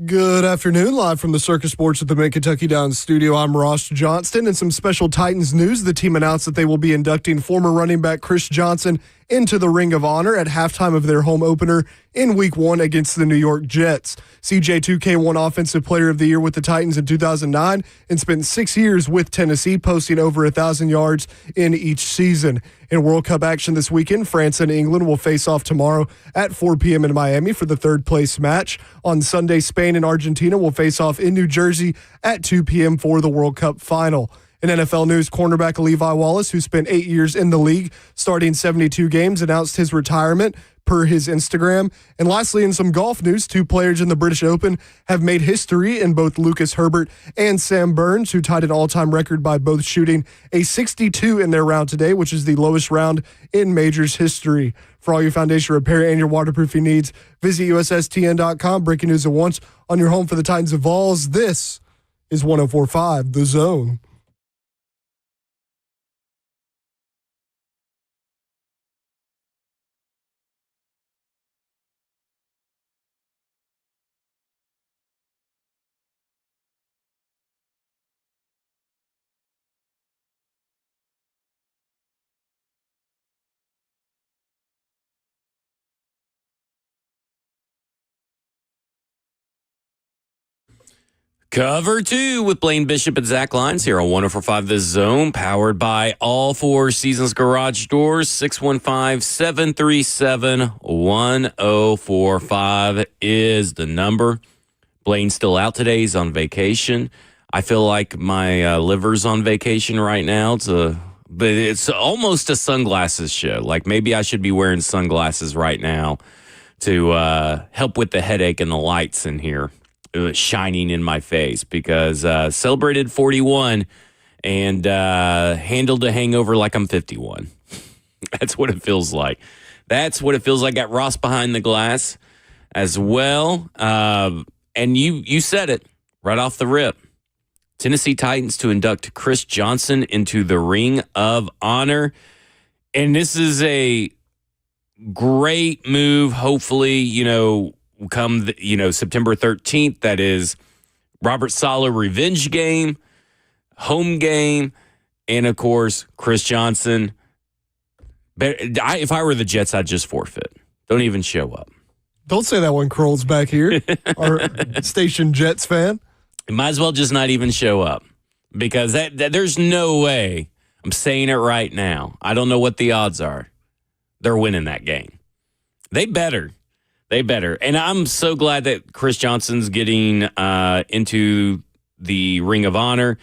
Good afternoon, live from the Circus Sports at the Mid-Kentucky Downs studio. I'm Ross Johnston. And some special Titans news. The team announced that they will be inducting former running back Chris Johnson into the Ring of Honor at halftime of their home opener in Week 1 against the New York Jets. CJ2K won Offensive Player of the Year with the Titans in 2009 and spent 6 years with Tennessee, posting over 1,000 yards in each season. In World Cup action this weekend, France and England will face off tomorrow at 4 p.m. in Miami for the third-place match. On Sunday, Spain and Argentina will face off in New Jersey at 2 p.m. for the World Cup final. In NFL news, cornerback Levi Wallace, who spent 8 years in the league, starting 72 games, announced his retirement per his Instagram. And lastly, in some golf news, 2 players in the British Open have made history in both Lucas Herbert and Sam Burns, who tied an all-time record by both shooting a 62 in their round today, which is the lowest round in majors history. For all your foundation repair and your waterproofing needs, visit USSTN.com. Breaking news at once on your home for the Titans of Vols. This is 104.5 The Zone. Cover 2 with Blaine Bishop and Zach Lyons here on 104.5 The Zone, powered by All Four Seasons Garage Doors. 615-737-1045 is the number. Blaine's still out today. He's on vacation. I feel like my liver's on vacation right now. But it's almost a sunglasses show. Like maybe I should be wearing sunglasses right now to help with the headache and the lights in here shining in my face, because celebrated 41 and handled a hangover like I'm 51. That's what it feels like. That's what it feels like. Got Ross behind the glass as well. And you said it right off the rip. Tennessee Titans to induct Chris Johnson into the Ring of Honor. And this is a great move. Hopefully, come September 13th, that is Robert Saleh revenge game, home game, and of course Chris Johnson. But if I were the Jets, I'd just forfeit. Don't even show up. Don't say that one, Kroll's back here, our station Jets fan. You might as well just not even show up, because that there's no way. I'm saying it right now. I don't know what the odds are. They're winning that game. They better. And I'm so glad that Chris Johnson's getting into the Ring of Honor.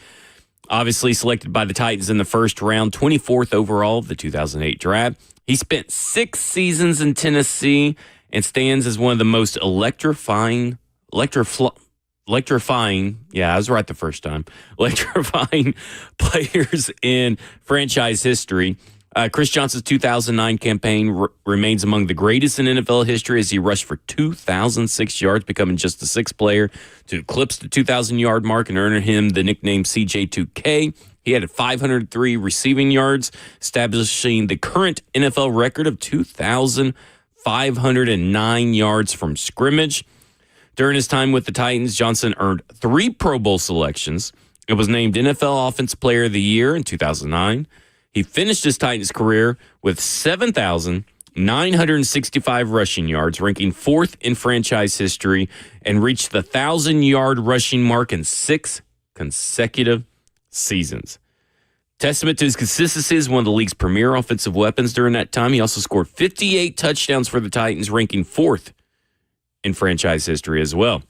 Obviously selected by the Titans in the first round, 24th overall of the 2008 draft. He spent 6 seasons in Tennessee and stands as one of the most electrifying, yeah, I was right the first time, electrifying players in franchise history. Chris Johnson's 2009 campaign remains among the greatest in NFL history as he rushed for 2,006 yards, becoming just the 6th player to eclipse the 2,000-yard mark and earning him the nickname CJ2K. He had 503 receiving yards, establishing the current NFL record of 2,509 yards from scrimmage. During his time with the Titans, Johnson earned 3 Pro Bowl selections. It was named NFL Offensive Player of the Year in 2009. He finished his Titans career with 7,965 rushing yards, ranking 4th in franchise history, and reached the 1,000-yard rushing mark in 6 consecutive seasons. Testament to his consistency as one of the league's premier offensive weapons during that time. He also scored 58 touchdowns for the Titans, ranking 4th in franchise history as well.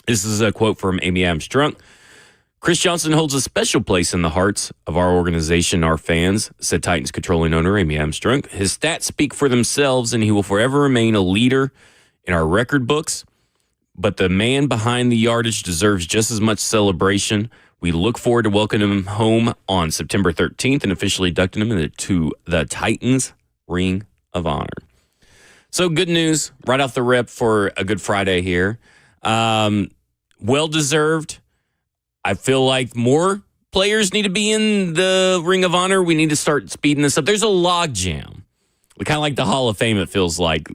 This is a quote from Amy Adams-Strunk. Chris Johnson holds a special place in the hearts of our organization, our fans, said Titans controlling owner Amy Adams-Strunk. His stats speak for themselves, and he will forever remain a leader in our record books. But the man behind the yardage deserves just as much celebration. We look forward to welcoming him home on September 13th and officially inducting him into the Titans Ring of Honor. So good news right off the rip for a Good Friday here. Well-deserved. I feel like more players need to be in the Ring of Honor. We need to start speeding this up. There's a log jam. Kind of like the Hall of Fame, it feels like.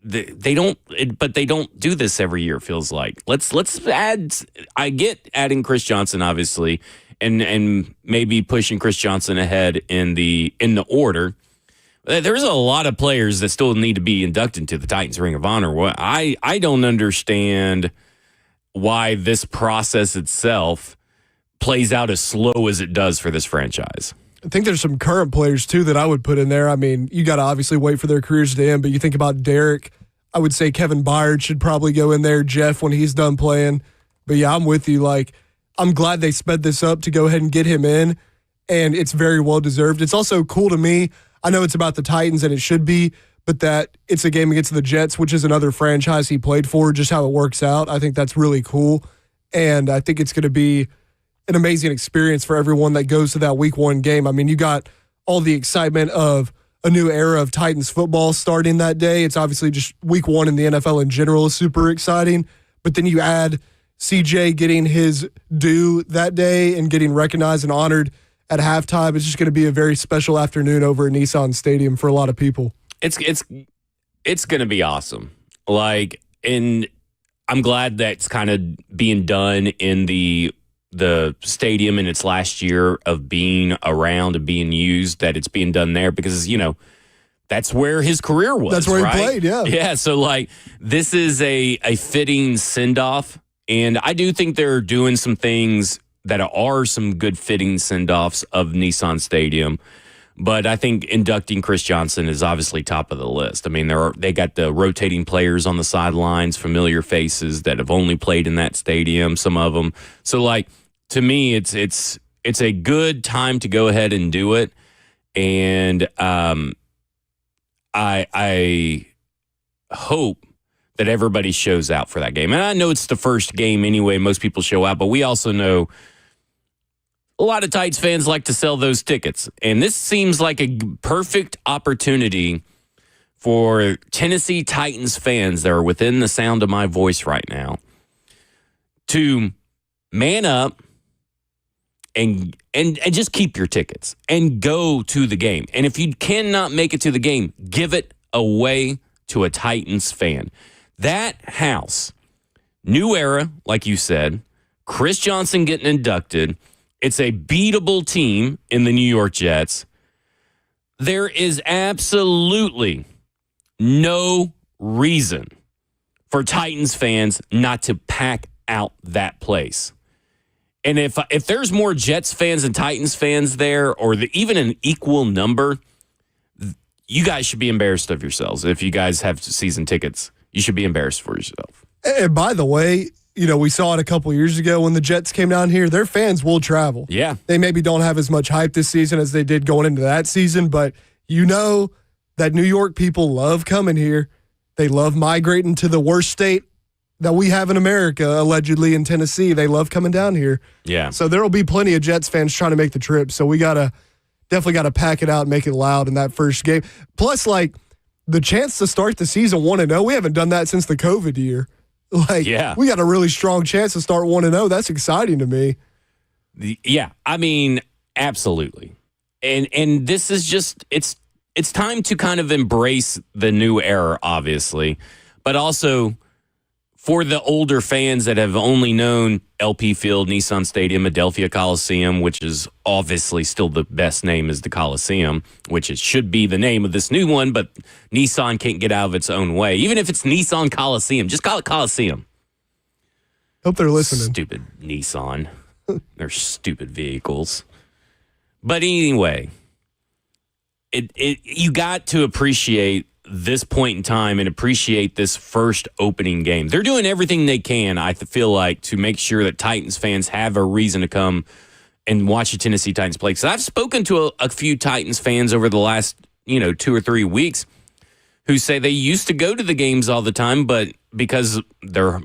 they don't, but they don't do this every year. It feels like let's add. I get adding Chris Johnson, obviously, and maybe pushing Chris Johnson ahead in the order. There's a lot of players that still need to be inducted to the Titans Ring of Honor. I don't understand why this process itself plays out as slow as it does for this franchise. I think there's some current players, too, that I would put in there. I mean, you got to obviously wait for their careers to end, but you think about Derek, I would say Kevin Byard should probably go in there, Jeff when he's done playing. But, yeah, I'm with you. Like, I'm glad they sped this up to go ahead and get him in, and it's very well-deserved. It's also cool to me. I know it's about the Titans, and it should be, but that it's a game against the Jets, which is another franchise he played for, just how it works out. I think that's really cool, and I think it's going to be an amazing experience for everyone that goes to that week 1 game. I mean, you got all the excitement of a new era of Titans football starting that day. It's obviously just week 1 in the NFL in general is super exciting. But then you add CJ getting his due that day and getting recognized and honored at halftime. It's just going to be a very special afternoon over at Nissan Stadium for a lot of people. It's going to be awesome. Like, and I'm glad that's kind of being done in the stadium in its last year of being around and being used, that it's being done there because, that's where his career was. That's where right? he played, yeah. Yeah, so, like, this is a fitting send-off, and I do think they're doing some things that are some good fitting send-offs of Nissan Stadium, but I think inducting Chris Johnson is obviously top of the list. I mean, they got the rotating players on the sidelines, familiar faces that have only played in that stadium, some of them. So, like, to me, it's a good time to go ahead and do it, and I hope that everybody shows out for that game. And I know it's the first game anyway; most people show out, but we also know a lot of Titans fans like to sell those tickets, and this seems like a perfect opportunity for Tennessee Titans fans that are within the sound of my voice right now to man up. And just keep your tickets and go to the game. And if you cannot make it to the game, give it away to a Titans fan. That house, new era, like you said, Chris Johnson getting inducted. It's a beatable team in the New York Jets. There is absolutely no reason for Titans fans not to pack out that place. And if there's more Jets fans and Titans fans there, or even an equal number, you guys should be embarrassed of yourselves. If you guys have season tickets, you should be embarrassed for yourself. And by the way, we saw it a couple years ago when the Jets came down here. Their fans will travel. Yeah. They maybe don't have as much hype this season as they did going into that season, but that New York people love coming here. They love migrating to the worst state that we have in America, allegedly in Tennessee. They love coming down here. Yeah. So there will be plenty of Jets fans trying to make the trip. So we definitely got to pack it out and make it loud in that first game. Plus, like, the chance to start the season 1-0, we haven't done that since the COVID year. Like, yeah. We got a really strong chance to start 1-0. That's exciting to me. Yeah, I mean, absolutely. And this is just, it's time to kind of embrace the new era, obviously, but also for the older fans that have only known LP Field, Nissan Stadium, Adelphia Coliseum, which is obviously still the best name is the Coliseum, which it should be the name of this new one, but Nissan can't get out of its own way. Even if it's Nissan Coliseum, just call it Coliseum. Hope they're listening. Stupid Nissan. They're stupid vehicles. But anyway, you got to appreciate this point in time and appreciate this first opening game. They're doing everything they can, I feel like, to make sure that Titans fans have a reason to come and watch the Tennessee Titans play. So I've spoken to a few Titans fans over the last, 2 or 3 weeks who say they used to go to the games all the time, but because their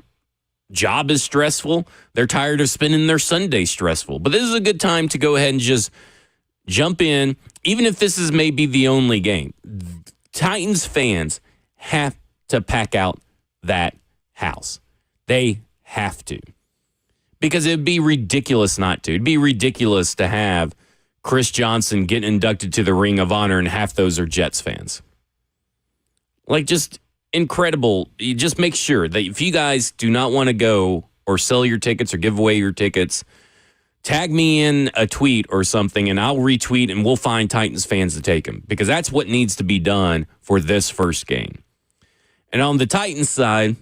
job is stressful, they're tired of spending their Sunday stressful. But this is a good time to go ahead and just jump in, even if this is maybe the only game. Titans fans have to pack out that house. They have to. Because it'd be ridiculous not to. It'd be ridiculous to have Chris Johnson get inducted to the Ring of Honor and half those are Jets fans. Like, just, incredible. You just make sure that if you guys do not want to go or sell your tickets or give away your tickets, tag me in a tweet or something, and I'll retweet, and we'll find Titans fans to take them, because that's what needs to be done for this first game. And on the Titans side,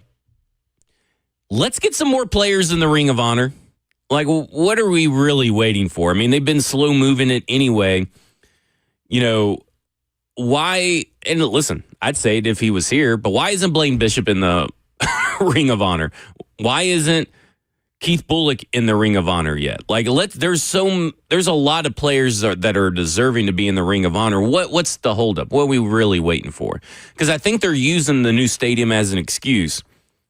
let's get some more players in the Ring of Honor. Like, what are we really waiting for? I mean, they've been slow moving it anyway. You know, why? And listen, I'd say it if he was here, but why isn't Blaine Bishop in the Ring of Honor? Why isn't Keith Bullock in the Ring of Honor yet? Like, there's a lot of players that are deserving to be in the Ring of Honor. What's the holdup? What are we really waiting for? Because I think they're using the new stadium as an excuse.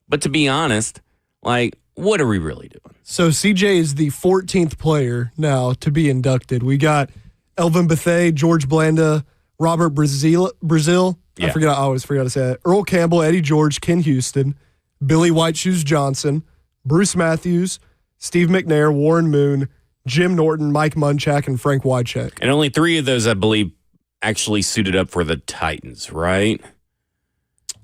But to be honest, like, what are we really doing? So CJ is the 14th player now to be inducted. We got Elvin Bethea, George Blanda, Robert Brazil. Yeah. I always forgot to say that. Earl Campbell, Eddie George, Ken Houston, Billy White Shoes Johnson, Bruce Matthews, Steve McNair, Warren Moon, Jim Norton, Mike Munchak, and Frank Wycheck. And only 3 of those, I believe, actually suited up for the Titans, right?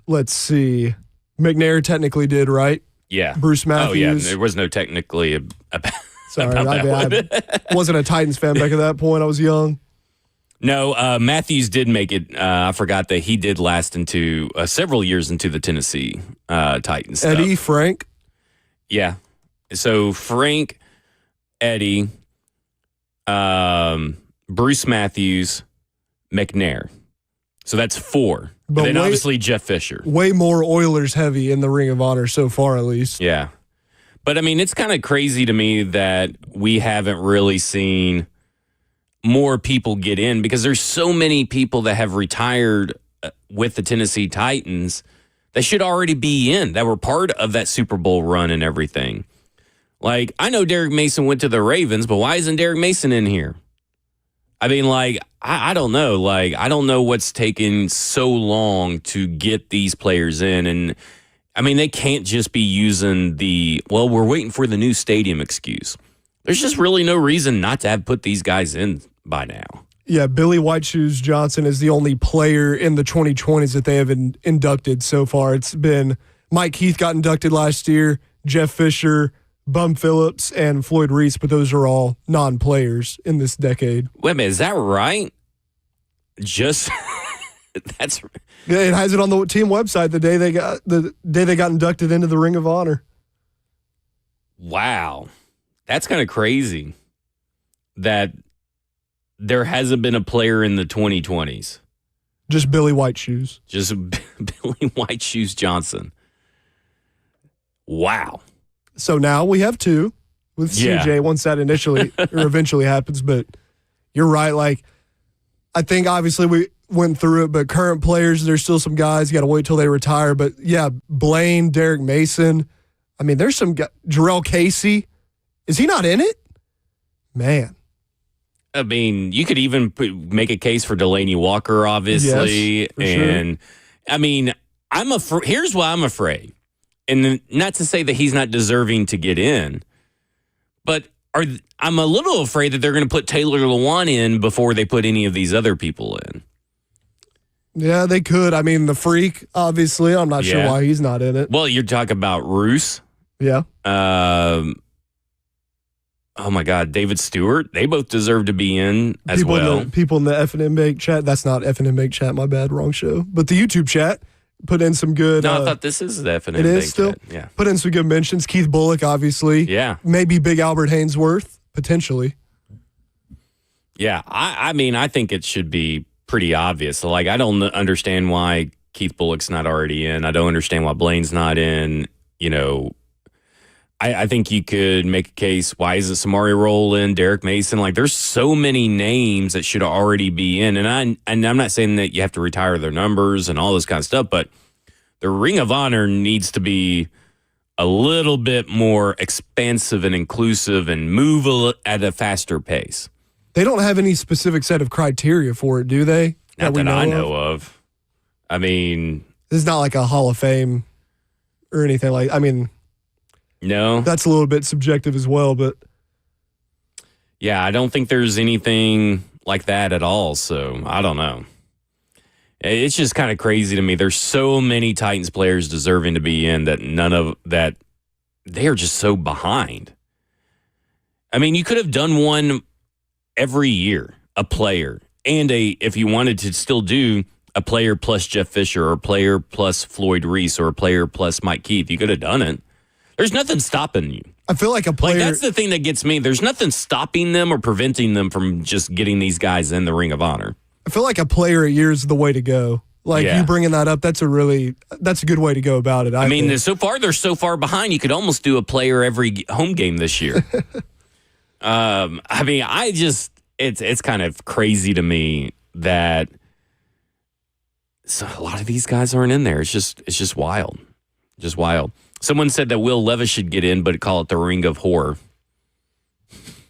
Let's see. McNair technically did, right? Yeah. Bruce Matthews. Oh, yeah. There was no technically about Sorry, that I wasn't a Titans fan back at that point. I was young. No, Matthews did make it. I forgot that he did last into several years into the Tennessee Titans stuff. Eddie, Frank. Yeah. So Frank, Eddie, Bruce Matthews, McNair. So that's 4. But then obviously Jeff Fisher. Way more Oilers heavy in the Ring of Honor so far, at least. Yeah. But I mean, it's kind of crazy to me that we haven't really seen more people get in, because there's so many people that have retired with the Tennessee Titans that should already be in, that were part of that Super Bowl run and everything. Like, I know Derek Mason went to the Ravens, but why isn't Derek Mason in here? I mean, like, I don't know. Like, I don't know what's taken so long to get these players in. And, I mean, they can't just be using we're waiting for the new stadium excuse. There's just really no reason not to have put these guys in by now. Yeah, Billy White Shoes Johnson is the only player in the 2020s that they have inducted so far. It's been Mike Heath got inducted last year, Jeff Fisher, Bum Phillips, and Floyd Reese, but those are all non-players in this decade. Wait a minute, is that right? Just that's yeah, it has it on the team website the day they got inducted into the Ring of Honor. Wow. That's kind of crazy that there hasn't been a player in the 2020s. Just Billy White Shoes. Just Billy White Shoes Johnson. Wow. So now we have 2 with CJ once that initially or eventually happens. But you're right. Like, I think obviously we went through it, but current players, there's still some guys. You got to wait till they retire. But yeah, Blaine, Derek Mason. I mean, there's some guys. Jarrell Casey. Is he not in it? Man. I mean, you could even make a case for Delaney Walker, obviously. Yes, and sure. I mean, here's why I'm afraid. And not to say that he's not deserving to get in, but I'm a little afraid that they're going to put Taylor Lewan in before they put any of these other people in. Yeah, they could. I mean, the Freak, obviously. I'm not sure why he's not in it. Well, you're talking about Roos. Yeah. Oh, my God. David Stewart. They both deserve to be in as well. People in the F&M Bake chat. That's not F&M Bake chat. My bad. Wrong show. But the YouTube chat put in some good. No, I thought this is the F&M Bake chat. It is still? Yeah. Put in some good mentions. Keith Bullock, obviously. Yeah. Maybe Big Albert Hainsworth, potentially. Yeah. I mean, I think it should be pretty obvious. Like, I don't understand why Keith Bullock's not already in. I don't understand why Blaine's not in. You know, I think you could make a case, why isn't Samari Rowland, Derek Mason? Like, there's so many names that should already be in. And I'm not saying that you have to retire their numbers and all this kind of stuff, but the Ring of Honor needs to be a little bit more expansive and inclusive and move at a faster pace. They don't have any specific set of criteria for it, do they? Not that I know of. I mean, this is not like a Hall of Fame or anything like. I mean, no, that's a little bit subjective as well. But yeah, I don't think there's anything like that at all. So I don't know. It's just kind of crazy to me. There's so many Titans players deserving to be in that they are just so behind. I mean, you could have done one every year, a player, and if you wanted to still do a player plus Jeff Fisher or a player plus Floyd Reese or a player plus Mike Keith, you could have done it. There's nothing stopping you. I feel like a player. Like, that's the thing that gets me. There's nothing stopping them or preventing them from just getting these guys in the Ring of Honor. I feel like a player a year is the way to go. Like, you bringing that up, that's a good way to go about it. I mean, so far they're so far behind. You could almost do a player every home game this year. It's kind of crazy to me that a lot of these guys aren't in there. It's just wild, just wild. Someone said that Will Levis should get in, but call it the Ring of Horror.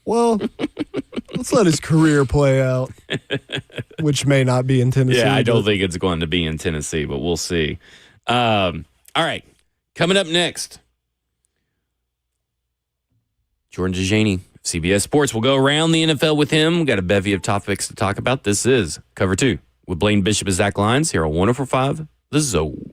Well, let's let his career play out, which may not be in Tennessee. Yeah, I don't think it's going to be in Tennessee, but we'll see. All right, coming up next, Jordan DeJaney, CBS Sports. We'll go around the NFL with him. We've got a bevy of topics to talk about. This is Cover 2 with Blaine Bishop and Zach Lyons here on 104.5 The Zone.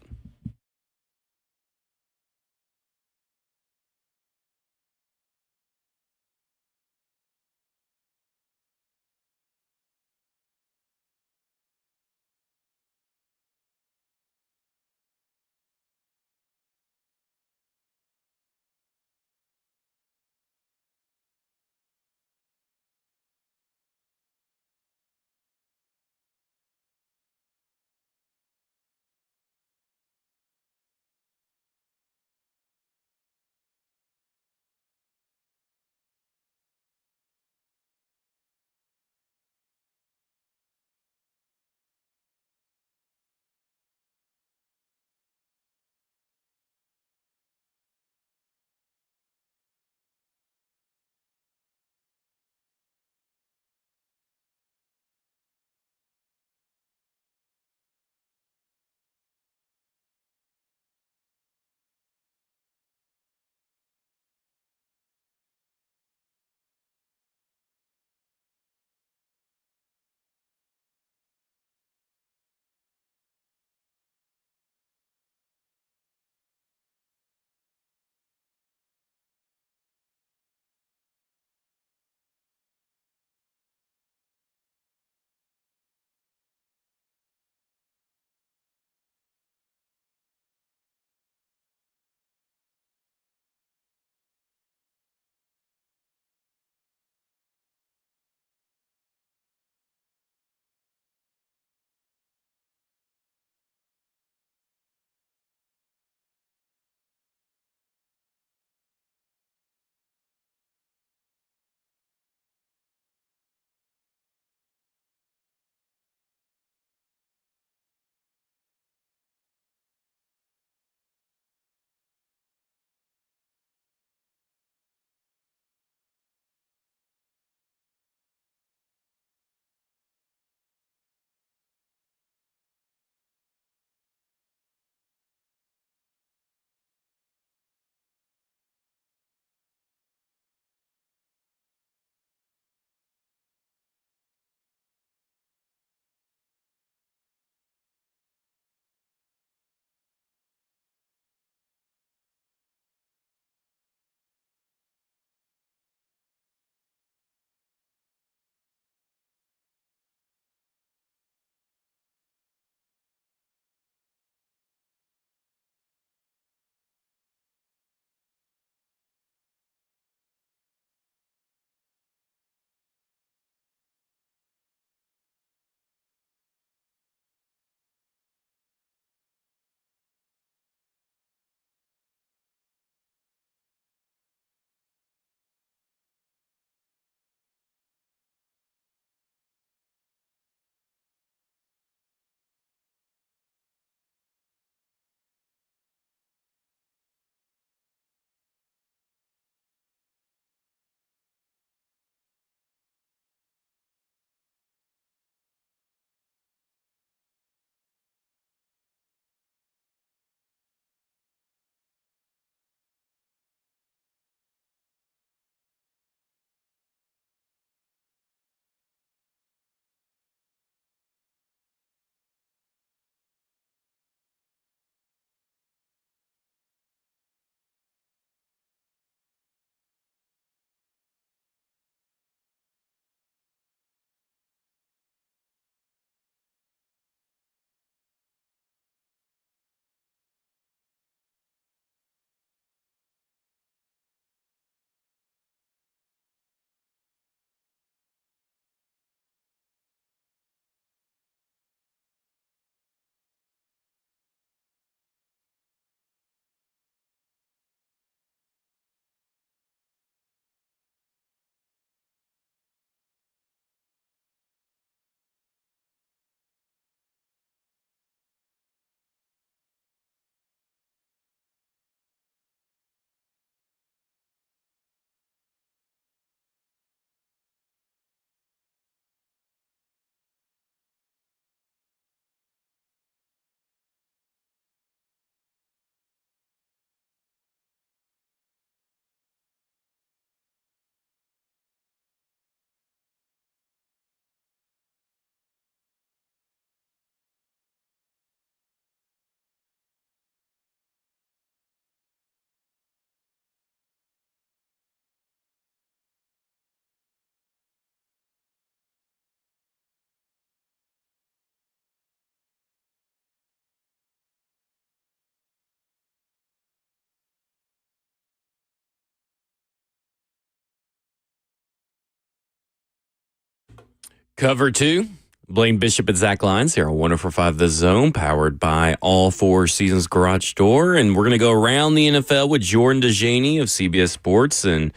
Cover 2, Blaine Bishop and Zach Lyons here on 104.5 The Zone, powered by All Four Seasons Garage Door. And we're going to go around the NFL with Jordan DeJaney of CBS Sports. And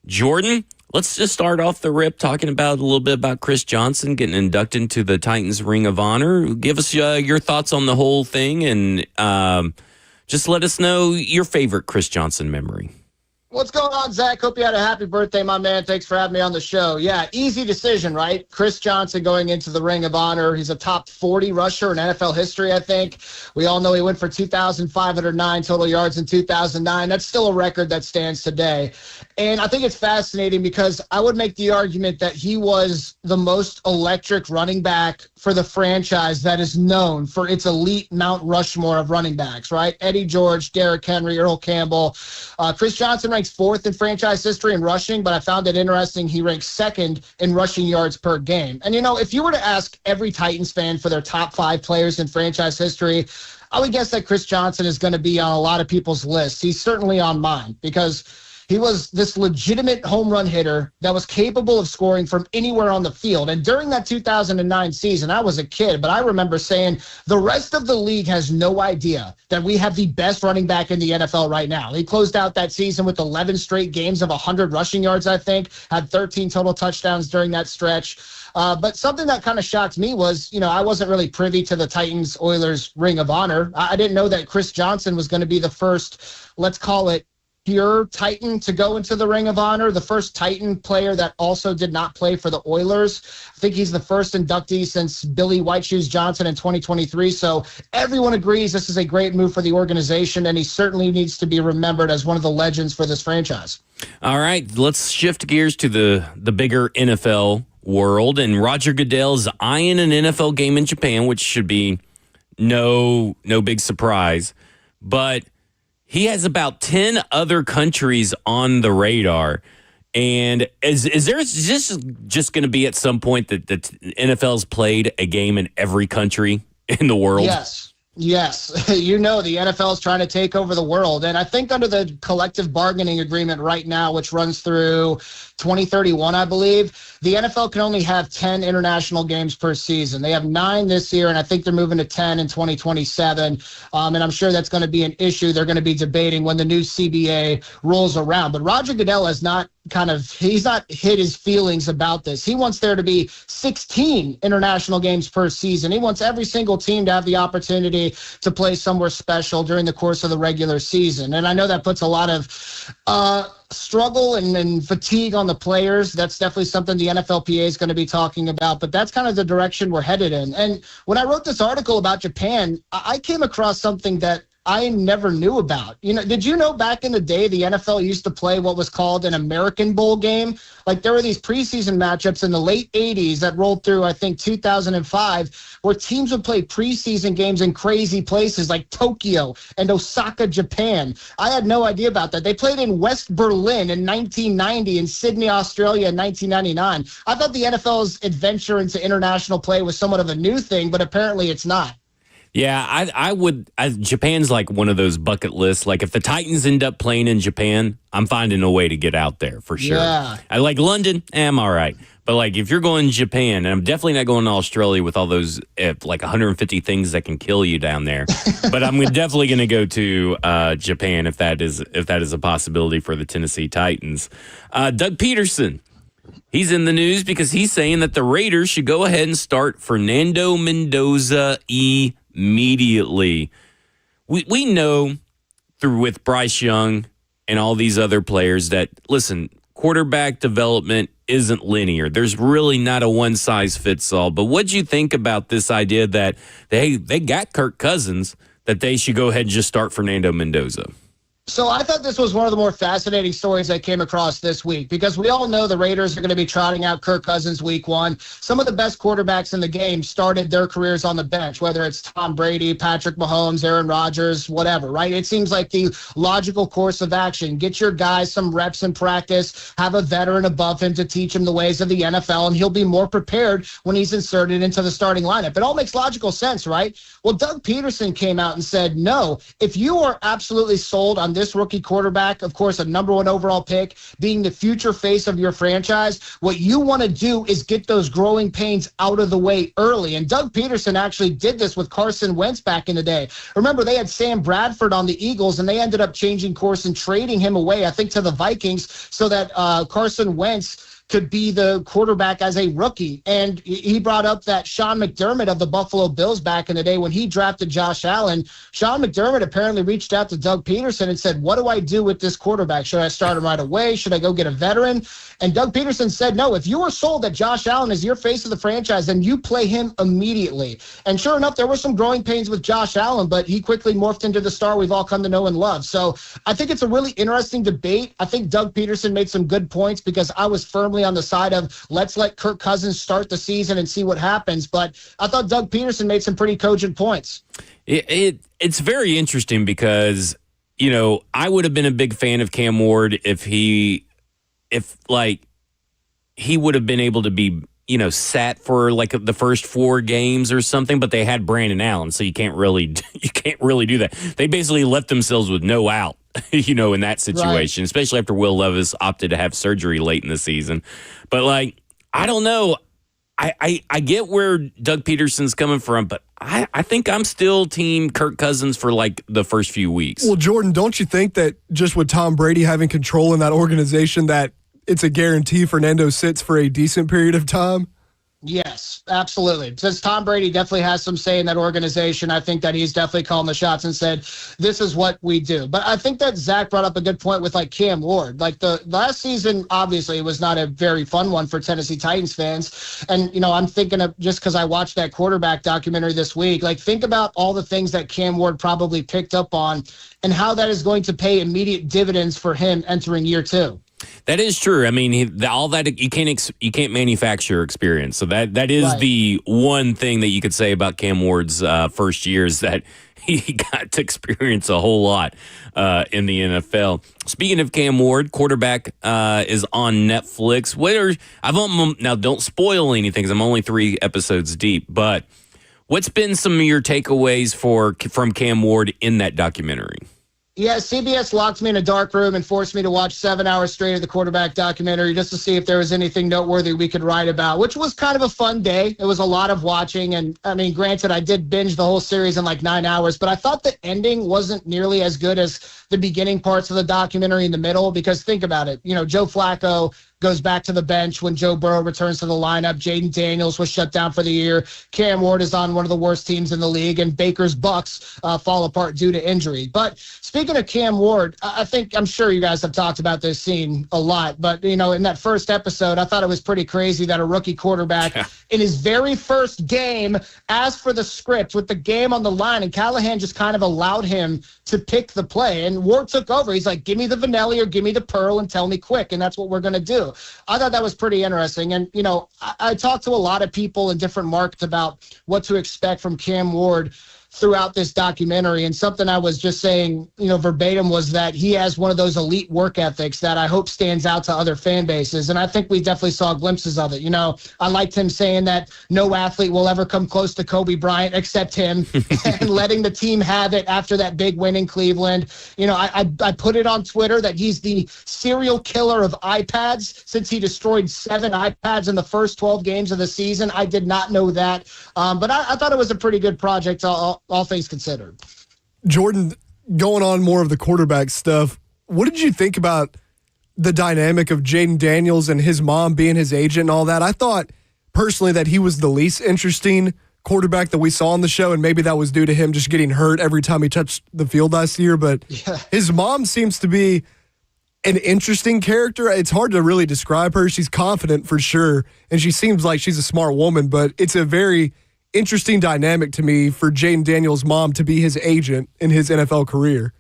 Jordan, let's just start off the rip talking about a little bit about Chris Johnson getting inducted into the Titans Ring of Honor. Give us your thoughts on the whole thing, and just let us know your favorite Chris Johnson memory. What's going on, Zach? Hope you had a happy birthday, my man. Thanks for having me on the show. Yeah, easy decision, right? Chris Johnson going into the Ring of Honor. He's a top 40 rusher in NFL history, I think. We all know he went for 2,509 total yards in 2009. That's still a record that stands today. And I think it's fascinating because I would make the argument that he was the most electric running back for the franchise that is known for its elite Mount Rushmore of running backs, right? Eddie George, Derrick Henry, Earl Campbell. Chris Johnson ranks fourth in franchise history in rushing, but I found it interesting he ranks second in rushing yards per game. And, if you were to ask every Titans fan for their top 5 players in franchise history, I would guess that Chris Johnson is going to be on a lot of people's lists. He's certainly on mine because he was this legitimate home run hitter that was capable of scoring from anywhere on the field. And during that 2009 season, I was a kid, but I remember saying the rest of the league has no idea that we have the best running back in the NFL right now. He closed out that season with 11 straight games of 100 rushing yards, I think, had 13 total touchdowns during that stretch. But something that kind of shocked me was, I wasn't really privy to the Titans-Oilers Ring of Honor. I didn't know that Chris Johnson was going to be the first, let's call it, pure Titan to go into the Ring of Honor, the first Titan player that also did not play for the Oilers. I think he's the first inductee since Billy White Shoes Johnson in 2023. So everyone agrees this is a great move for the organization, and he certainly needs to be remembered as one of the legends for this franchise. All right, let's shift gears to the bigger NFL world. And Roger Goodell is eyeing an NFL game in Japan, which should be no big surprise. But he has about 10 other countries on the radar. And is there just going to be at some point that the NFL's played a game in every country in the world? Yes. The NFL is trying to take over the world. And I think under the collective bargaining agreement right now, which runs through 2031, I believe, the NFL can only have 10 international games per season. They have 9 this year, and I think they're moving to 10 in 2027. And I'm sure that's going to be an issue they're going to be debating when the new CBA rolls around. But Roger Goodell has not he's not hid his feelings about this. He wants there to be 16 international games per season. He wants every single team to have the opportunity to play somewhere special during the course of the regular season. And I know that puts a lot of struggle and fatigue on the players. That's definitely something the NFLPA is going to be talking about, but that's kind of the direction we're headed in. And when I wrote this article about Japan, I came across something that I never knew about. Did you know back in the day the NFL used to play what was called an American Bowl game? Like there were these preseason matchups in the late 80s that rolled through, I think, 2005, where teams would play preseason games in crazy places like Tokyo and Osaka, Japan. I had no idea about that. They played in West Berlin in 1990 and Sydney, Australia in 1999. I thought the NFL's adventure into international play was somewhat of a new thing, but apparently it's not. Yeah, Japan's like one of those bucket lists. Like if the Titans end up playing in Japan, I'm finding a way to get out there for sure. Yeah. I like London, I'm all right. But like if you're going to Japan, and I'm definitely not going to Australia with all those like 150 things that can kill you down there. But I'm definitely going to go to Japan if that is a possibility for the Tennessee Titans. Doug Peterson. He's in the news because he's saying that the Raiders should go ahead and start Fernando Mendoza immediately. We know with Bryce Young and all these other players that, listen, quarterback development isn't linear. There's really not a one-size-fits-all. But what do you think about this idea that they got Kirk Cousins, that they should go ahead and just start Fernando Mendoza? So I thought this was one of the more fascinating stories I came across this week because we all know the Raiders are going to be trotting out Kirk Cousins week 1. Some of the best quarterbacks in the game started their careers on the bench, whether it's Tom Brady, Patrick Mahomes, Aaron Rodgers, whatever, right? It seems like the logical course of action. Get your guys some reps in practice, have a veteran above him to teach him the ways of the NFL, and he'll be more prepared when he's inserted into the starting lineup. It all makes logical sense, right? Well, Doug Peterson came out and said, no, if you are absolutely sold on on this rookie quarterback, of course, a number 1 overall pick, being the future face of your franchise, what you want to do is get those growing pains out of the way early. And Doug Peterson actually did this with Carson Wentz back in the day. Remember, they had Sam Bradford on the Eagles, and they ended up changing course and trading him away, I think, to the Vikings, so that Carson Wentz could be the quarterback as a rookie. And he brought up that Sean McDermott of the Buffalo Bills back in the day when he drafted Josh Allen. Sean McDermott apparently reached out to Doug Peterson and said, what do I do with this quarterback? Should I start him right away? Should I go get a veteran? And Doug Peterson said, no, if you are sold that Josh Allen is your face of the franchise, then you play him immediately. And sure enough, there were some growing pains with Josh Allen, but he quickly morphed into the star we've all come to know and love. So I think it's a really interesting debate. I think Doug Peterson made some good points, because I was firmly on the side of let's let Kirk Cousins start the season and see what happens. But I thought Doug Peterson made some pretty cogent points. It's very interesting because, I would have been a big fan of Cam Ward if he would have been able to be, sat for like the first 4 games or something, but they had Brandon Allen, so you can't really do that. They basically left themselves with no out, in that situation, right, especially after Will Levis opted to have surgery late in the season. But I don't know. I get where Doug Peterson's coming from, but I think I'm still team Kirk Cousins for the first few weeks. Well, Jordan, don't you think that just with Tom Brady having control in that organization, that it's a guarantee Fernando sits for a decent period of time? Yes, absolutely. Since Tom Brady definitely has some say in that organization, I think that he's definitely calling the shots and said, this is what we do. But I think that Zach brought up a good point with Cam Ward. The last season, obviously, was not a very fun one for Tennessee Titans fans. And, I'm thinking of, just because I watched that quarterback documentary this week, think about all the things that Cam Ward probably picked up on and how that is going to pay immediate dividends for him entering year 2. That is true. I mean, all that you can't manufacture experience. So that is right. The one thing that you could say about Cam Ward's first year is that he got to experience a whole lot in the NFL. Speaking of Cam Ward, quarterback is on Netflix. Now don't spoil anything because I'm only 3 episodes deep. But what's been some of your takeaways from Cam Ward in that documentary? Yeah, CBS locked me in a dark room and forced me to watch 7 hours straight of the quarterback documentary just to see if there was anything noteworthy we could write about, which was kind of a fun day. It was a lot of watching. And, granted, I did binge the whole series in 9 hours, but I thought the ending wasn't nearly as good as the beginning parts of the documentary in the middle, because think about it. Joe Flacco goes back to the bench when Joe Burrow returns to the lineup. Jaden Daniels was shut down for the year. Cam Ward is on one of the worst teams in the league, and Baker's Bucks fall apart due to injury. But speaking of Cam Ward, I'm sure you guys have talked about this scene a lot, but, in that first episode, I thought it was pretty crazy that a rookie quarterback in his very first game asked for the script with the game on the line, and Callahan just kind of allowed him to pick the play. And Ward took over. He's like, give me the vanilla or give me the pearl and tell me quick, and that's what we're going to do. I thought that was pretty interesting. And, I talked to a lot of people in different markets about what to expect from Cam Ward throughout this documentary. And something I was just saying, verbatim, was that he has one of those elite work ethics that I hope stands out to other fan bases. And I think we definitely saw glimpses of it. I liked him saying that no athlete will ever come close to Kobe Bryant except him, and letting the team have it after that big win in Cleveland. I put it on Twitter that he's the serial killer of iPads, since he destroyed 7 iPads in the first 12 games of the season. I did not know that. But I thought it was a pretty good project, all things considered. Jordan, going on more of the quarterback stuff, what did you think about the dynamic of Jaden Daniels and his mom being his agent and all that? I thought personally that he was the least interesting quarterback that we saw on the show, and maybe that was due to him just getting hurt every time he touched the field last year. But his mom seems to be an interesting character. It's hard to really describe her. She's confident for sure, and she seems like she's a smart woman, but it's a very interesting dynamic to me for Jaden Daniels' mom to be his agent in his NFL career.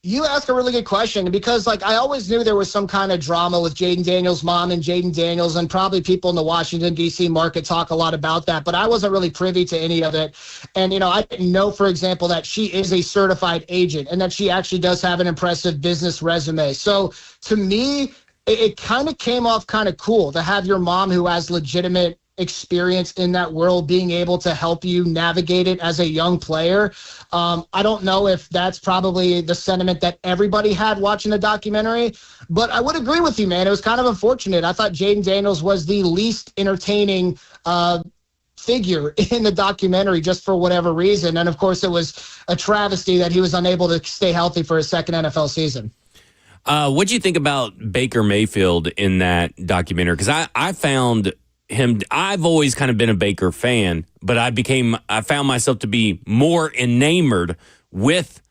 You ask a really good question, because I always knew there was some kind of drama with Jaden Daniels' mom and Jaden Daniels, and probably people in the Washington, D.C. market talk a lot about that, but I wasn't really privy to any of it. And, I didn't know, for example, that she is a certified agent and that she actually does have an impressive business resume. So to me, it kind of came off kind of cool to have your mom, who has legitimate experience in that world, being able to help you navigate it as a young player. I don't know if that's probably the sentiment that everybody had watching the documentary, but I would agree with you, man. It was kind of unfortunate. I thought Jaden Daniels was the least entertaining figure in the documentary just for whatever reason. And of course, it was a travesty that he was unable to stay healthy for his second NFL season. What do you think about Baker Mayfield in that documentary? Because I found him, I've always kind of been a Baker fan, but I found myself to be more enamored with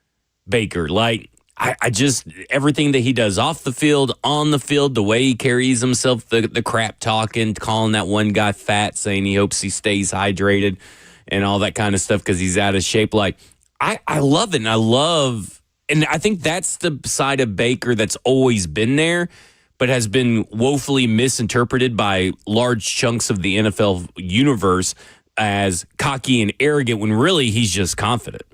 Baker. Like, I just, everything that he does off the field, on the field, the way he carries himself, the crap talking, calling that one guy fat, saying he hopes he stays hydrated and all that kind of stuff because he's out of shape. Like, I love it. And I think that's the side of Baker that's always been there, but has been woefully misinterpreted by large chunks of the NFL universe as cocky and arrogant when really he's just confident.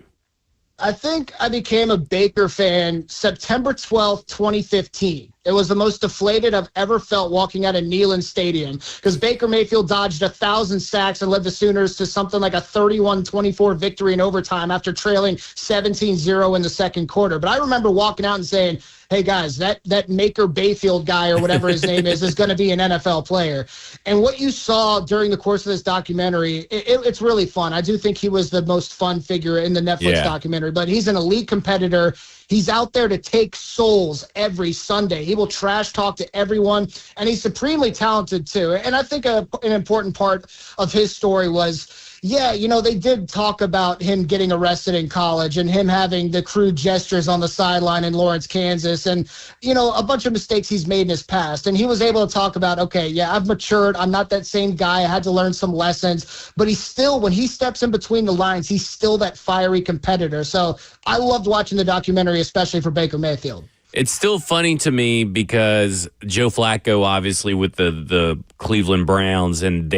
I think I became a Baker fan September 12th, 2015. It was the most deflated I've ever felt walking out of Neyland Stadium because Baker Mayfield dodged 1,000 sacks and led the Sooners to something like a 31-24 victory in overtime after trailing 17-0 in the second quarter. But I remember walking out and saying, hey, guys, that Maker Bayfield guy or whatever his name is going to be an NFL player. And what you saw during the course of this documentary, it's really fun. I do think he was the most fun figure in the Netflix documentary, but he's an elite competitor. He's out there to take souls every Sunday. He will trash talk to everyone, and he's supremely talented too. And I think an important part of his story was, they did talk about him getting arrested in college and him having the crude gestures on the sideline in Lawrence, Kansas, and, a bunch of mistakes he's made in his past. And he was able to talk about, I've matured. I'm not that same guy. I had to learn some lessons. But he's still, when he steps in between the lines, he's still that fiery competitor. So I loved watching the documentary, especially for Baker Mayfield. It's still funny to me because Joe Flacco, obviously, with the Cleveland Browns, and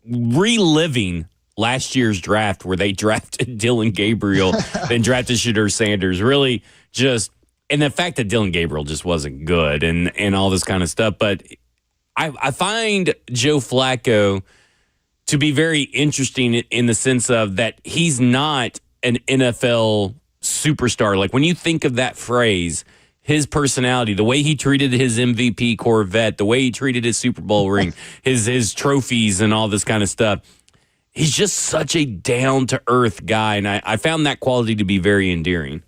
reliving last year's draft where they drafted Dylan Gabriel, then drafted Shedeur Sanders, really just, and the fact that Dylan Gabriel just wasn't good and all this kind of stuff. But I find Joe Flacco to be very interesting in the sense of that he's not an NFL superstar. Like, when you think of that phrase, his personality, the way he treated his MVP Corvette, the way he treated his Super Bowl ring, his trophies and all this kind of stuff, he's just such a down-to-earth guy, and I found that quality to be very endearing.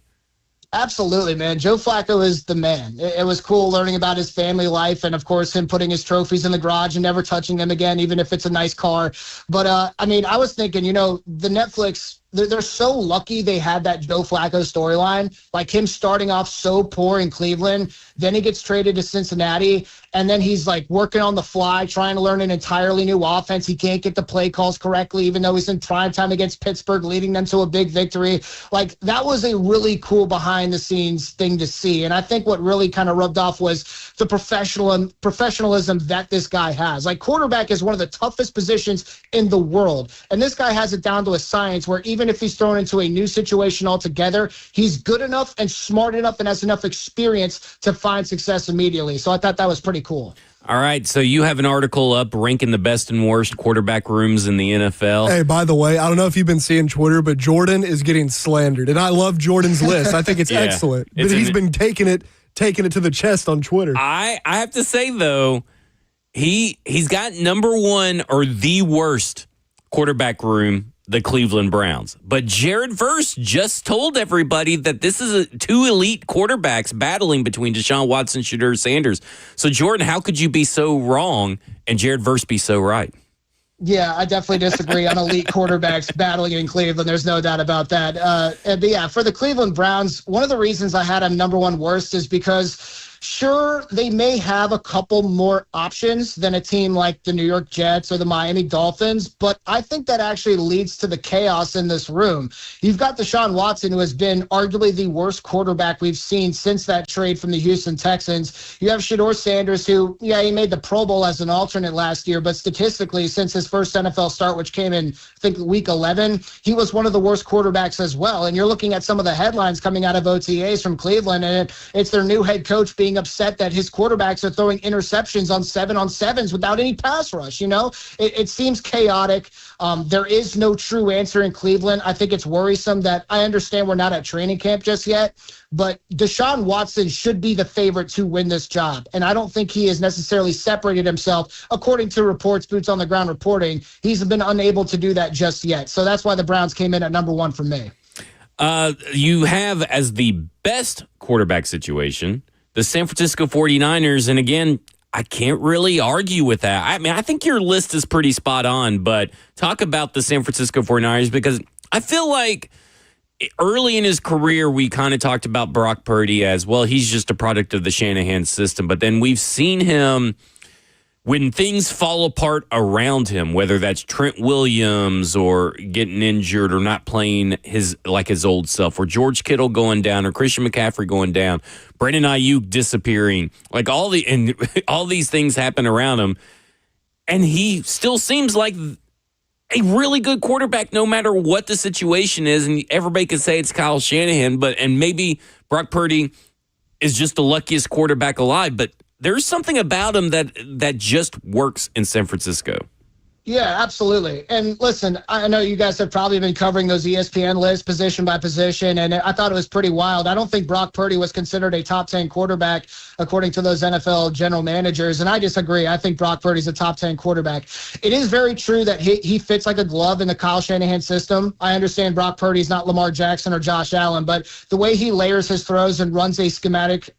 Absolutely, man. Joe Flacco is the man. It was cool learning about his family life and, of course, him putting his trophies in the garage and never touching them again, even if it's a nice car. But, I was thinking, the Netflix, they're so lucky they had that Joe Flacco storyline, like him starting off so poor in Cleveland. Then he gets traded to Cincinnati, and then he's like working on the fly, trying to learn an entirely new offense. He can't get the play calls correctly, even though he's in primetime against Pittsburgh, leading them to a big victory. Like, that was a really cool behind-the-scenes thing to see. And I think what really kind of rubbed off was the professionalism that this guy has. Like, quarterback is one of the toughest positions in the world, and this guy has it down to a science where even if he's thrown into a new situation altogether, he's good enough and smart enough and has enough experience to find success immediately. So I thought that was pretty cool. All right, so you have an article up ranking the best and worst quarterback rooms in the NFL. Hey, by the way, I don't know if you've been seeing Twitter, but Jordan is getting slandered, and I love Jordan's list. I think it's excellent. But he's been taking it to the chest on Twitter. I have to say, though, he's got number one or the worst quarterback room, the Cleveland Browns. But Jared Verse just told everybody that this is two elite quarterbacks battling between Deshaun Watson and Shedeur Sanders. So, Jordan, how could you be so wrong and Jared Verse be so right? Yeah, I definitely disagree on elite quarterbacks battling in Cleveland. There's no doubt about that. But yeah, for the Cleveland Browns, one of the reasons I had him number one worst is because sure, they may have a couple more options than a team like the New York Jets or the Miami Dolphins, but I think that actually leads to the chaos in this room. You've got Deshaun Watson, who has been arguably the worst quarterback we've seen since that trade from the Houston Texans. You have Shedeur Sanders, who, he made the Pro Bowl as an alternate last year, but statistically, since his first NFL start, which came in, I think, week 11, he was one of the worst quarterbacks as well. And you're looking at some of the headlines coming out of OTAs from Cleveland, and it's their new head coach being being upset that his quarterbacks are throwing interceptions on 7-on-7s without any pass rush. It seems chaotic. There is no true answer in Cleveland. I think it's worrisome that I understand we're not at training camp just yet, but Deshaun Watson should be the favorite to win this job. And I don't think he has necessarily separated himself. According to reports, boots on the ground reporting, he's been unable to do that just yet. So that's why the Browns came in at number one for me. You have as the best quarterback situation the San Francisco 49ers. And again, I can't really argue with that. I mean, I think your list is pretty spot on, but talk about the San Francisco 49ers because I feel like early in his career, we kind of talked about Brock Purdy as, well, he's just a product of the Shanahan system. But then we've seen him when things fall apart around him, whether that's Trent Williams or getting injured or not playing his old self, or George Kittle going down or Christian McCaffrey going down, Brandon Ayuk disappearing, all these things happen around him. And he still seems like a really good quarterback no matter what the situation is. And everybody can say it's Kyle Shanahan, and maybe Brock Purdy is just the luckiest quarterback alive, but there's something about him that just works in San Francisco. Yeah, absolutely. And listen, I know you guys have probably been covering those ESPN lists position by position, and I thought it was pretty wild. I don't think Brock Purdy was considered a top 10 quarterback according to those NFL general managers, and I disagree. I think Brock Purdy's a top 10 quarterback. It is very true that he fits like a glove in the Kyle Shanahan system. I understand Brock Purdy's not Lamar Jackson or Josh Allen, but the way he layers his throws and runs a schematic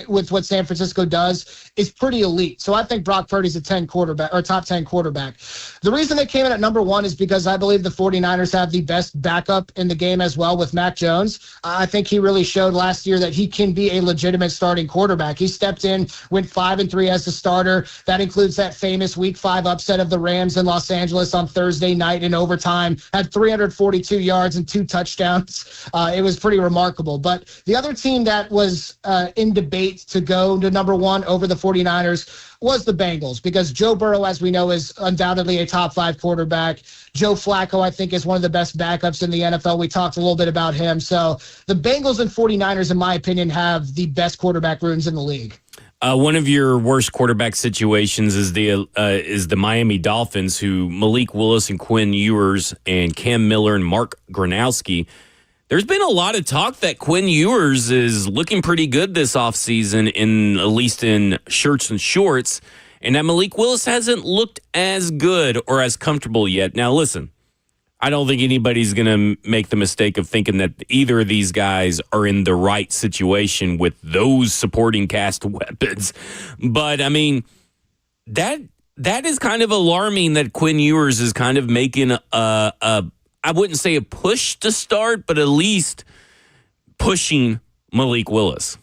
with what San Francisco does is pretty elite. So I think Brock Purdy's a 10 quarterback or top 10 quarterback. The reason they came in at number one is because I believe the 49ers have the best backup in the game as well with Mac Jones. I think he really showed last year that he can be a legitimate starting quarterback. He stepped in, went 5-3 as the starter. That includes that famous Week 5 upset of the Rams in Los Angeles on Thursday night in overtime. Had 342 yards and 2 touchdowns. It was pretty remarkable. But the other team that was in debate to go to number one over the 49ers was the Bengals, because Joe Burrow, as we know, is undoubtedly a top 5 quarterback. Joe Flacco, I think, is one of the best backups in the NFL. We talked a little bit about him. So the Bengals and 49ers, in my opinion, have the best quarterback rooms in the league. One of your worst quarterback situations is the Miami Dolphins, who Malik Willis and Quinn Ewers and Cam Miller and Mark Gronowski. There's been a lot of talk that Quinn Ewers is looking pretty good this offseason, at least in shirts and shorts, and that Malik Willis hasn't looked as good or as comfortable yet. Now, listen, I don't think anybody's going to make the mistake of thinking that either of these guys are in the right situation with those supporting cast weapons. But, I mean, that is kind of alarming that Quinn Ewers is kind of making I wouldn't say a push to start, but at least pushing Malik Willis.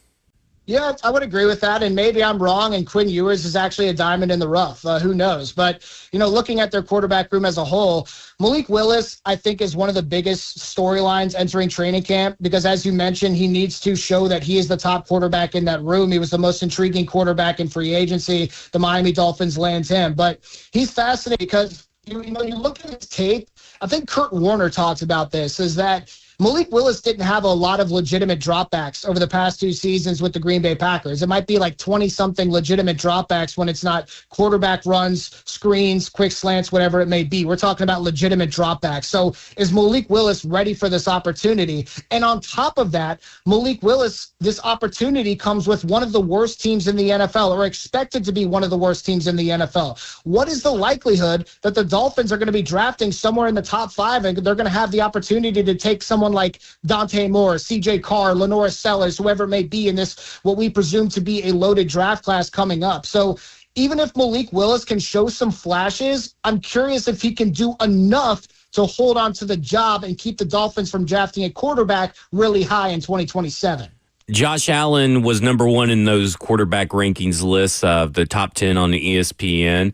Yeah, I would agree with that, and maybe I'm wrong, and Quinn Ewers is actually a diamond in the rough. Who knows? But, looking at their quarterback room as a whole, Malik Willis, I think, is one of the biggest storylines entering training camp because, as you mentioned, he needs to show that he is the top quarterback in that room. He was the most intriguing quarterback in free agency. The Miami Dolphins lands him. But he's fascinating because, you look at his tape, I think Kurt Warner talks about this, is that Malik Willis didn't have a lot of legitimate dropbacks over the past 2 seasons with the Green Bay Packers. It might be like 20-something legitimate dropbacks when it's not quarterback runs, screens, quick slants, whatever it may be. We're talking about legitimate dropbacks. So is Malik Willis ready for this opportunity? And on top of that, Malik Willis, this opportunity comes with one of the worst teams in the NFL, or expected to be one of the worst teams in the NFL. What is the likelihood that the Dolphins are going to be drafting somewhere in the top 5 and they're going to have the opportunity to take someone like Dante Moore, CJ Carr, Lenore Sellers, whoever it may be in this, what we presume to be a loaded draft class coming up. So even if Malik Willis can show some flashes, I'm curious if he can do enough to hold on to the job and keep the Dolphins from drafting a quarterback really high in 2027. Josh Allen was number 1 in those quarterback rankings lists of the top 10 on the ESPN.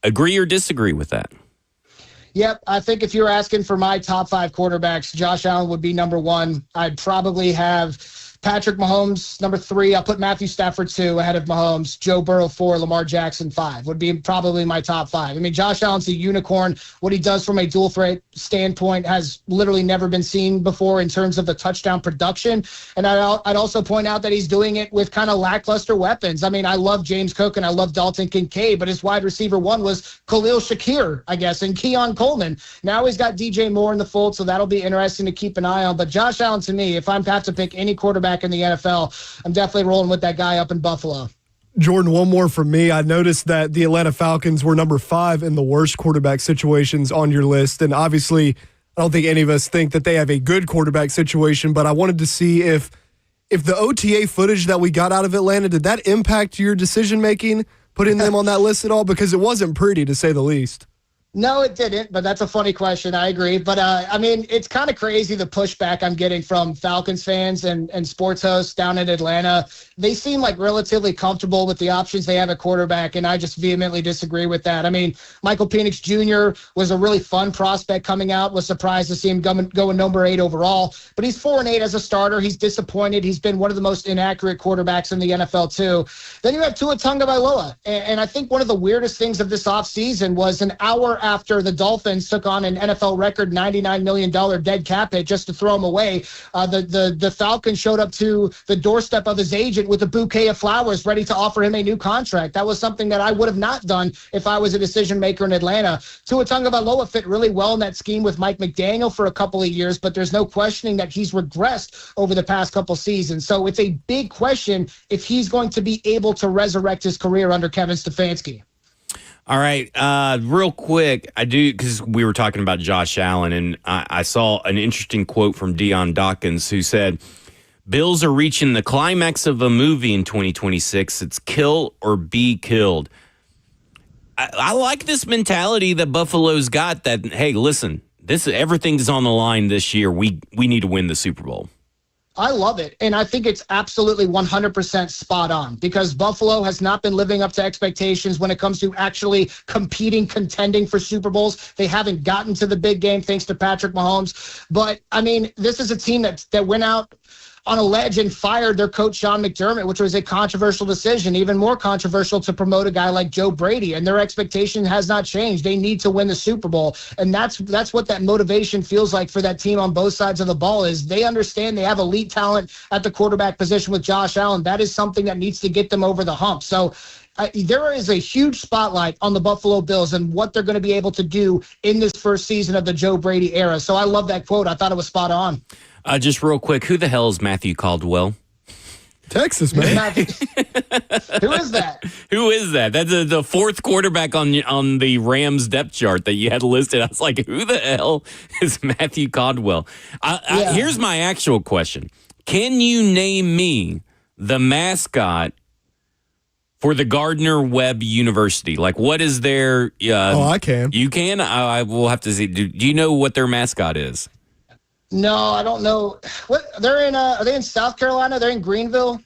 Agree or disagree with that? Yep, I think if you're asking for my top 5 quarterbacks, Josh Allen would be number 1. I'd probably have Patrick Mahomes, number 3. I'll put Matthew Stafford 2 ahead of Mahomes. Joe Burrow 4, Lamar Jackson 5 would be probably my top 5. I mean, Josh Allen's a unicorn. What he does from a dual threat standpoint has literally never been seen before in terms of the touchdown production. And I'd also point out that he's doing it with kind of lackluster weapons. I mean, I love James Cook and I love Dalton Kincaid, but his wide receiver 1 was Khalil Shakir, I guess, and Keon Coleman. Now he's got DJ Moore in the fold, so that'll be interesting to keep an eye on. But Josh Allen, to me, if I have to pick any quarterback in the NFL, I'm definitely rolling with that guy up in Buffalo. Jordan, one more from me. I noticed that the Atlanta Falcons were number 5 in the worst quarterback situations on your list. And obviously, I don't think any of us think that they have a good quarterback situation, but I wanted to see if the OTA footage that we got out of Atlanta, did that impact your decision-making, putting them on that list at all? Because it wasn't pretty, to say the least. No, it didn't, but that's a funny question. I agree. But, I mean, it's kind of crazy the pushback I'm getting from Falcons fans and sports hosts down in Atlanta. They seem like relatively comfortable with the options they have at quarterback, and I just vehemently disagree with that. I mean, Michael Penix Jr. was a really fun prospect coming out. Was surprised to see him going number 8 overall. But he's 4-8 as a starter. He's disappointed. He's been one of the most inaccurate quarterbacks in the NFL, too. Then you have Tua Tagovailoa. And I think one of the weirdest things of this offseason was an hour after the Dolphins took on an NFL record $99 million dead cap hit just to throw him away, the Falcons showed up to the doorstep of his agent with a bouquet of flowers ready to offer him a new contract. That was something that I would have not done if I was a decision maker in Atlanta. Tua Tagovailoa fit really well in that scheme with Mike McDaniel for a couple of years, but there's no questioning that he's regressed over the past couple seasons. So it's a big question if he's going to be able to resurrect his career under Kevin Stefanski. All right, real quick, I do, because we were talking about Josh Allen, and I saw an interesting quote from Deion Dawkins, who said, Bills are reaching the climax of a movie in 2026. It's kill or be killed. I like this mentality that Buffalo's got that, hey, listen, everything's on the line this year. We need to win the Super Bowl. I love it, and I think it's absolutely 100% spot on because Buffalo has not been living up to expectations when it comes to actually contending for Super Bowls. They haven't gotten to the big game thanks to Patrick Mahomes. But, I mean, this is a team that went out on a ledge and fired their coach, Sean McDermott, which was a controversial decision, even more controversial to promote a guy like Joe Brady. And their expectation has not changed. They need to win the Super Bowl. And that's what that motivation feels like for that team on both sides of the ball is they understand they have elite talent at the quarterback position with Josh Allen. That is something that needs to get them over the hump. So there is a huge spotlight on the Buffalo Bills and what they're going to be able to do in this first season of the Joe Brady era. So I love that quote. I thought it was spot on. Just real quick, who the hell is Matthew Caldwell? Texas, man. Who is that? Who is that? That's the 4th quarterback on the Rams depth chart that you had listed. I was like, who the hell is Matthew Caldwell? Here's my actual question. Can you name me the mascot for the Gardner-Webb University? Like, what is their... I can. You can? I will have to see. Do you know what their mascot is? No, I don't know. What they're in? Are they in South Carolina? They're in Greenville.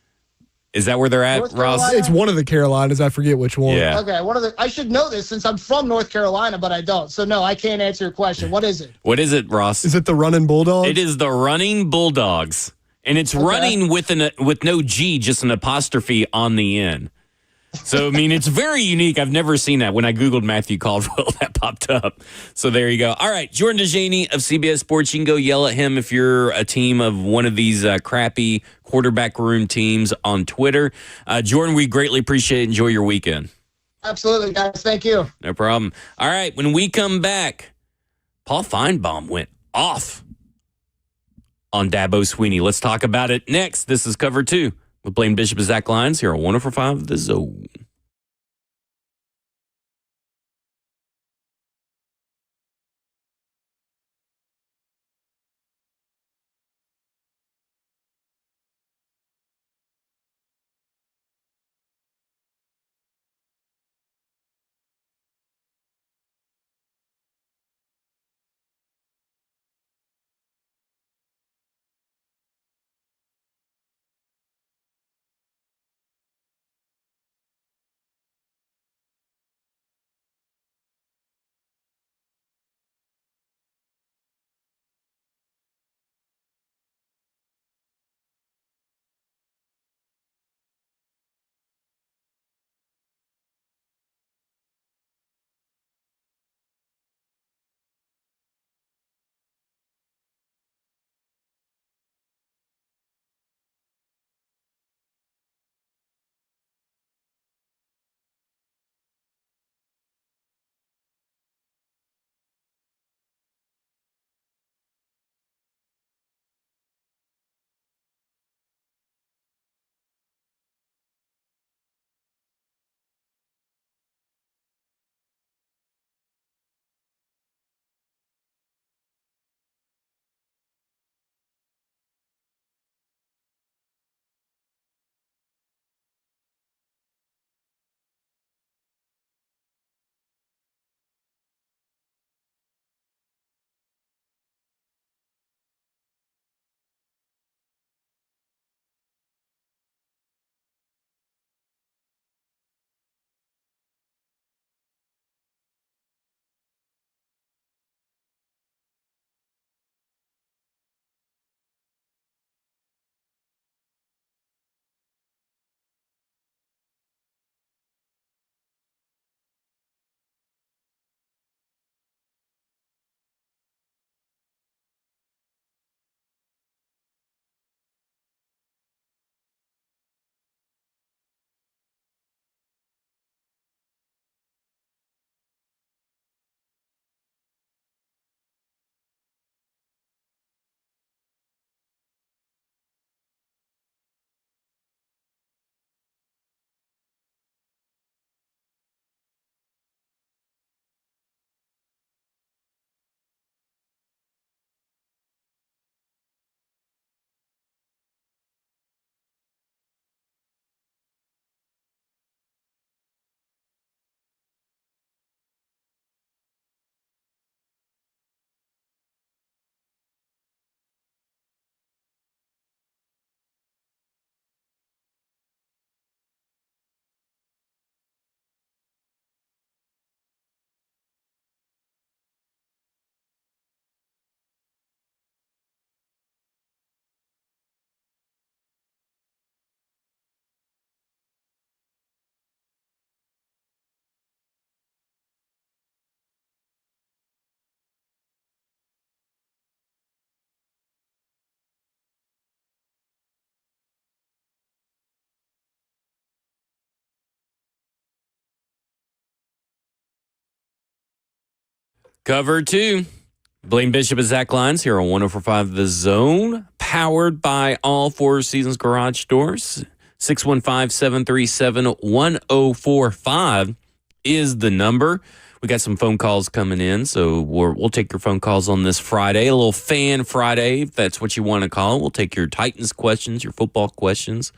Is that where they're at, Ross? It's one of the Carolinas. I forget which one. Yeah. Okay, I should know this since I'm from North Carolina, but I don't. So no, I can't answer your question. What is it? What is it, Ross? Is it the Running Bulldogs? It is the Running Bulldogs, and it's running with no G, just an apostrophe on the end. So, I mean, it's very unique. I've never seen that. When I Googled Matthew Caldwell, that popped up. So there you go. All right, Jordan DeJaney of CBS Sports. You can go yell at him if you're a team of one of these crappy quarterback room teams on Twitter. Jordan, we greatly appreciate it. Enjoy your weekend. Absolutely, guys. Thank you. No problem. All right, when we come back, Paul Feinbaum went off on Dabo Sweeney. Let's talk about it next. This is Cover 2. With Blaine Bishop and Zach Lyons here on 104.5 The Zone. Cover 2. Blaine Bishop and Zach Lyons here on 104.5 The Zone, powered by all Four Seasons Garage Doors. 615-737-1045 is the number. We got some phone calls coming in, so we'll take your phone calls on this Friday, a little fan Friday, if that's what you want to call it. We'll take your Titans questions, your football questions.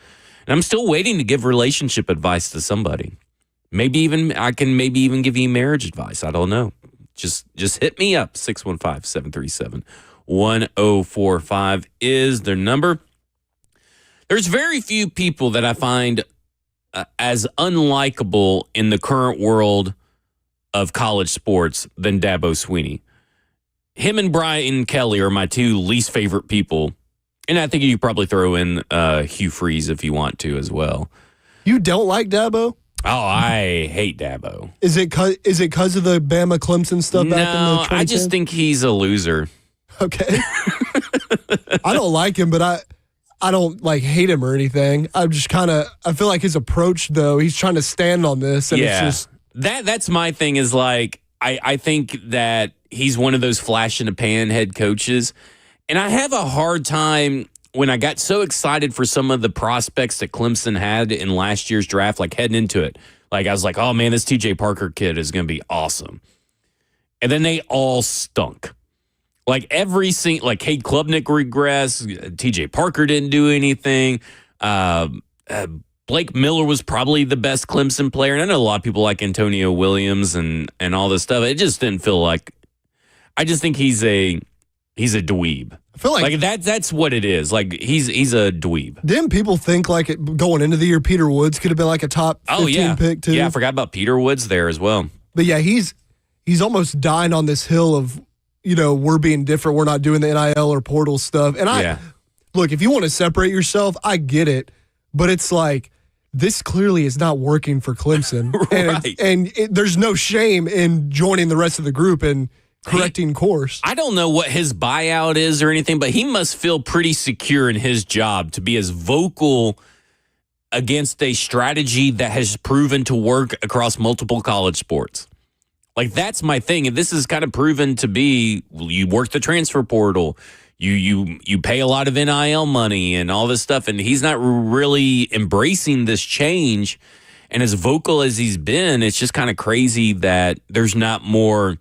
And I'm still waiting to give relationship advice to somebody. I can give you marriage advice. I don't know. Just hit me up. 615-737-1045 is their number. There's very few people that I find as unlikable in the current world of college sports than Dabo Swinney. Him and Brian Kelly are my two least favorite people. And I think you probably throw in Hugh Freeze if you want to as well. You don't like Dabo? Oh, I hate Dabo. Is it because of the Bama Clemson stuff back in the 2010s? I just think he's a loser. Okay. I don't like him, but I don't hate him or anything. I'm just I feel like his approach though, he's trying to stand on this and it's just that's my thing is I think that he's one of those flash in the pan head coaches. And I have a hard time when I got so excited for some of the prospects that Clemson had in last year's draft, heading into it. I was like, oh, man, this TJ Parker kid is going to be awesome. And then they all stunk. Cade Klubnik regressed. TJ Parker didn't do anything. Blake Miller was probably the best Clemson player. And I know a lot of people like Antonio Williams and all this stuff. It just didn't feel like – I just think he's a dweeb. I feel like that's what it is. He's a dweeb. Didn't people think going into the year Peter Woods could have been a top 15 pick too? Yeah, I forgot about Peter Woods there as well. But yeah, he's almost dying on this hill of, we're being different. We're not doing the NIL or portal stuff. And look, if you want to separate yourself, I get it. But it's this clearly is not working for Clemson. Right. And there's no shame in joining the rest of the group and correcting course. I don't know what his buyout is or anything, but he must feel pretty secure in his job to be as vocal against a strategy that has proven to work across multiple college sports. That's my thing. And this is kind of proven to be, you work the transfer portal, you pay a lot of NIL money and all this stuff, and he's not really embracing this change. And as vocal as he's been, it's just kind of crazy that there's not more,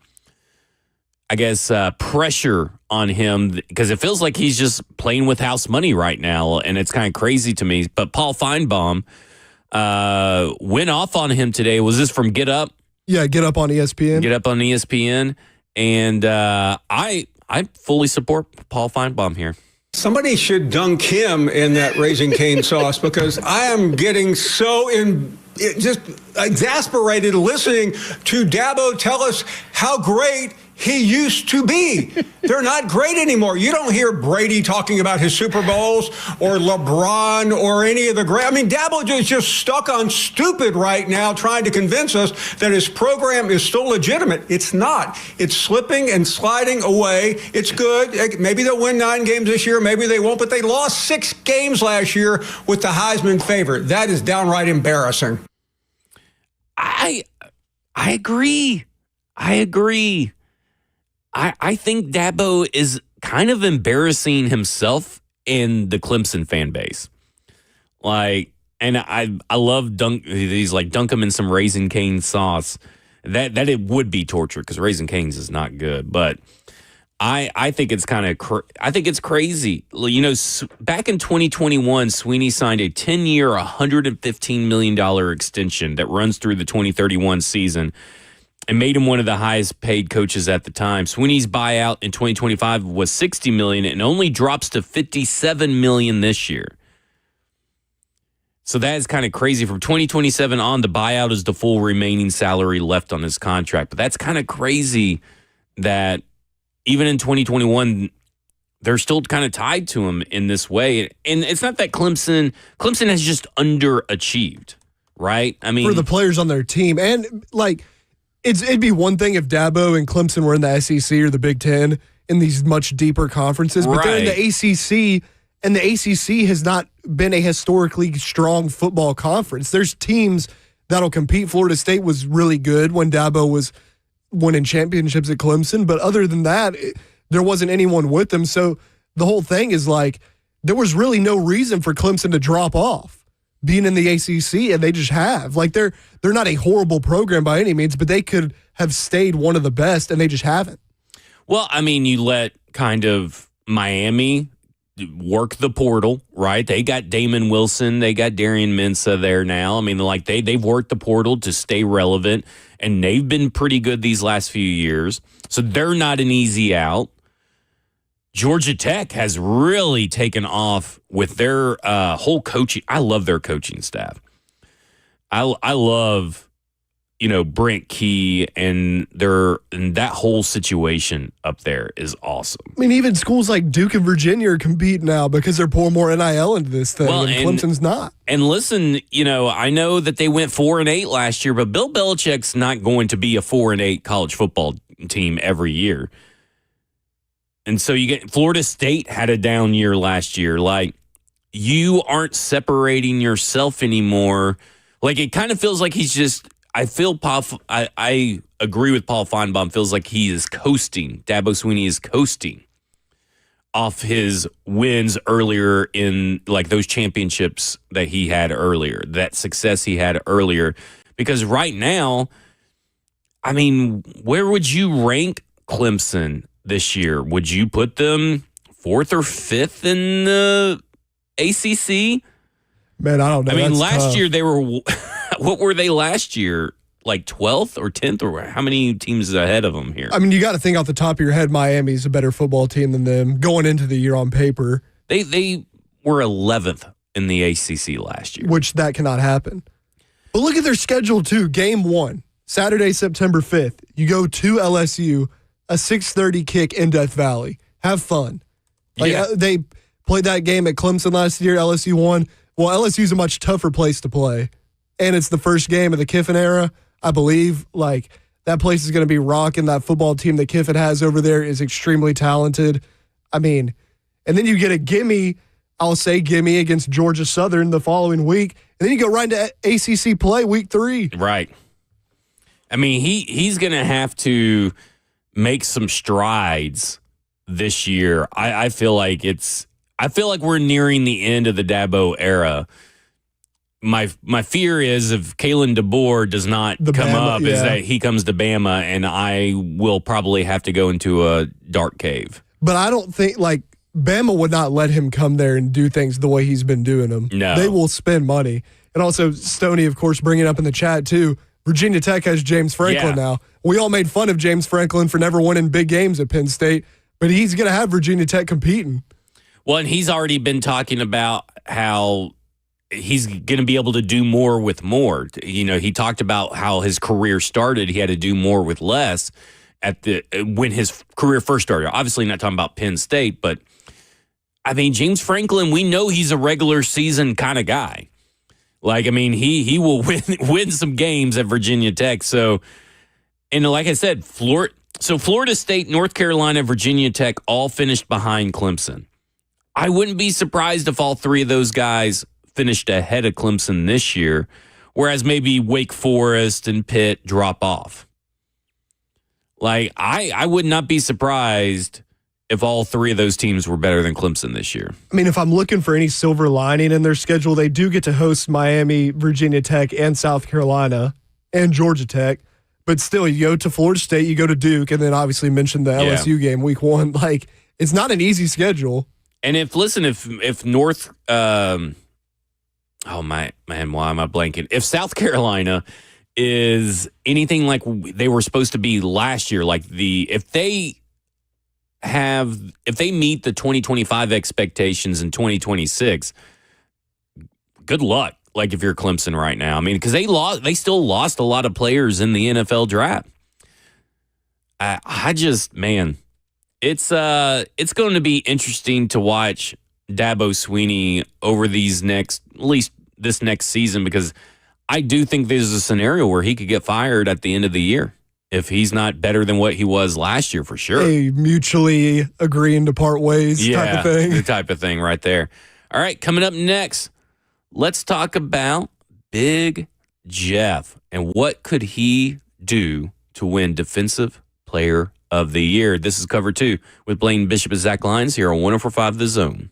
pressure on him, because it feels like he's just playing with house money right now, and it's kind of crazy to me. But Paul Feinbaum went off on him today. Was this from Get Up? Yeah, Get Up on ESPN. Get Up on ESPN. And I fully support Paul Feinbaum here. Somebody should dunk him in that Raising Cane sauce, because I am getting so just exasperated listening to Dabo tell us how great he used to be. They're not great anymore. You don't hear Brady talking about his Super Bowls or LeBron or any of the great. Dabo is just stuck on stupid right now, trying to convince us that his program is still legitimate. It's not. It's slipping and sliding away. It's good. Maybe they'll win 9 games this year. Maybe they won't. But they lost 6 games last year with the Heisman favorite. That is downright embarrassing. I agree. I think Dabo is kind of embarrassing himself in the Clemson fan base. And I love dunk him in some Raising Cane sauce. That it would be torture, because Raising Cane's is not good. But I think it's I think it's crazy. Back in 2021, Swinney signed a 10-year, $115 million extension that runs through the 2031 season, and made him one of the highest paid coaches at the time. Swinney's buyout in 2025 was $60 million and only drops to $57 million this year. So that is kind of crazy. From 2027 on, the buyout is the full remaining salary left on his contract. But that's kind of crazy that even in 2021, they're still kind of tied to him in this way. And it's not that Clemson has just underachieved, right? For the players on their team. And it'd be one thing if Dabo and Clemson were in the SEC or the Big Ten in these much deeper conferences, but they're in the ACC, and the ACC has not been a historically strong football conference. There's teams that'll compete. Florida State was really good when Dabo was winning championships at Clemson. But other than that, there wasn't anyone with them. So the whole thing is like there was really no reason for Clemson to drop off being in the ACC, and they just have. Like they're not a horrible program by any means, but they could have stayed one of the best, and they just haven't. Well, I mean, you let kind of Miami work the portal, right? They got Damon Wilson, they got Darian Mensah there now. I mean, like they've worked the portal to stay relevant, and they've been pretty good these last few years. So they're not an easy out. Georgia Tech has really taken off with their whole coaching. I love their coaching staff. I love, Brent Key and that whole situation up there is awesome. I mean, even schools like Duke and Virginia are competing now because they're pouring more NIL into this thing, and Clemson's not. And listen, I know that they went 4-8 last year, but Bill Belichick's not going to be a 4-8 college football team every year. And so you get Florida State had a down year last year. Like, you aren't separating yourself anymore. Like, it kind of feels like he's just. I agree with Paul Feinbaum. Feels like he is coasting. Dabo Swinney is coasting off his wins earlier in like those championships that he had earlier, that success he had earlier. Because right now, I mean, where would you rank Clemson this year? Would you put them 4th or 5th in the ACC? Man, I don't know. I mean, That's last tough. year they were. What were they last year? Like 12th or 10th, or how many teams ahead of them here? I mean, you got to think off the top of your head, Miami's a better football team than them going into the year on paper. They were 11th in the ACC last year, which that cannot happen. But look at their schedule too. Game 1, Saturday, September 5th. You go to LSU, a 6:30 kick in Death Valley. Have fun. They played that game at Clemson last year. LSU won. Well, LSU's a much tougher place to play. And it's the first game of the Kiffin era, I believe. Like, that place is going to be rocking. That football team that Kiffin has over there is extremely talented. I mean, and then you get a gimme against Georgia Southern the following week. And then you go right into ACC play week 3. Right. I mean, he's going to have to make some strides this year. I feel like we're nearing the end of the Dabo era. My fear is if Kalen DeBoer does not come up, is that he comes to Bama, and I will probably have to go into a dark cave. But I don't think, like, Bama would not let him come there and do things the way he's been doing them. No. They will spend money. And also, Stoney, of course, bringing up in the chat, too, Virginia Tech has James Franklin now. We all made fun of James Franklin for never winning big games at Penn State, but he's going to have Virginia Tech competing. Well, and he's already been talking about how he's going to be able to do more with more. He talked about how his career started. He had to do more with less when his career first started. Obviously not talking about Penn State, but I mean, James Franklin, we know he's a regular season kind of guy. Like, I mean, he will win some games at Virginia Tech. So, and like I said, Florida State, North Carolina, Virginia Tech all finished behind Clemson. I wouldn't be surprised if all three of those guys finished ahead of Clemson this year, whereas maybe Wake Forest and Pitt drop off. Like, I would not be surprised if all three of those teams were better than Clemson this year. I mean, if I'm looking for any silver lining in their schedule, they do get to host Miami, Virginia Tech, and South Carolina, and Georgia Tech. But still, you go to Florida State, you go to Duke, and then obviously mention the LSU game week 1. Like, it's not an easy schedule. And if North, oh my man, why am I blanking? If South Carolina is anything like they were supposed to be last year, like if they meet the 2025 expectations in 2026, good luck. Like if you're Clemson right now, I mean, because they still lost a lot of players in the NFL draft. It's going to be interesting to watch Dabo Swinney over at least this next season, because I do think there's a scenario where he could get fired at the end of the year if he's not better than what he was last year, for sure. A mutually agreeing to part ways type of thing. The type of thing right there. All right, coming up next, let's talk about Big Jeff and what could he do to win Defensive Player of the Year. This is Cover 2 with Blaine Bishop and Zach Lyons here on 104.5 The Zone.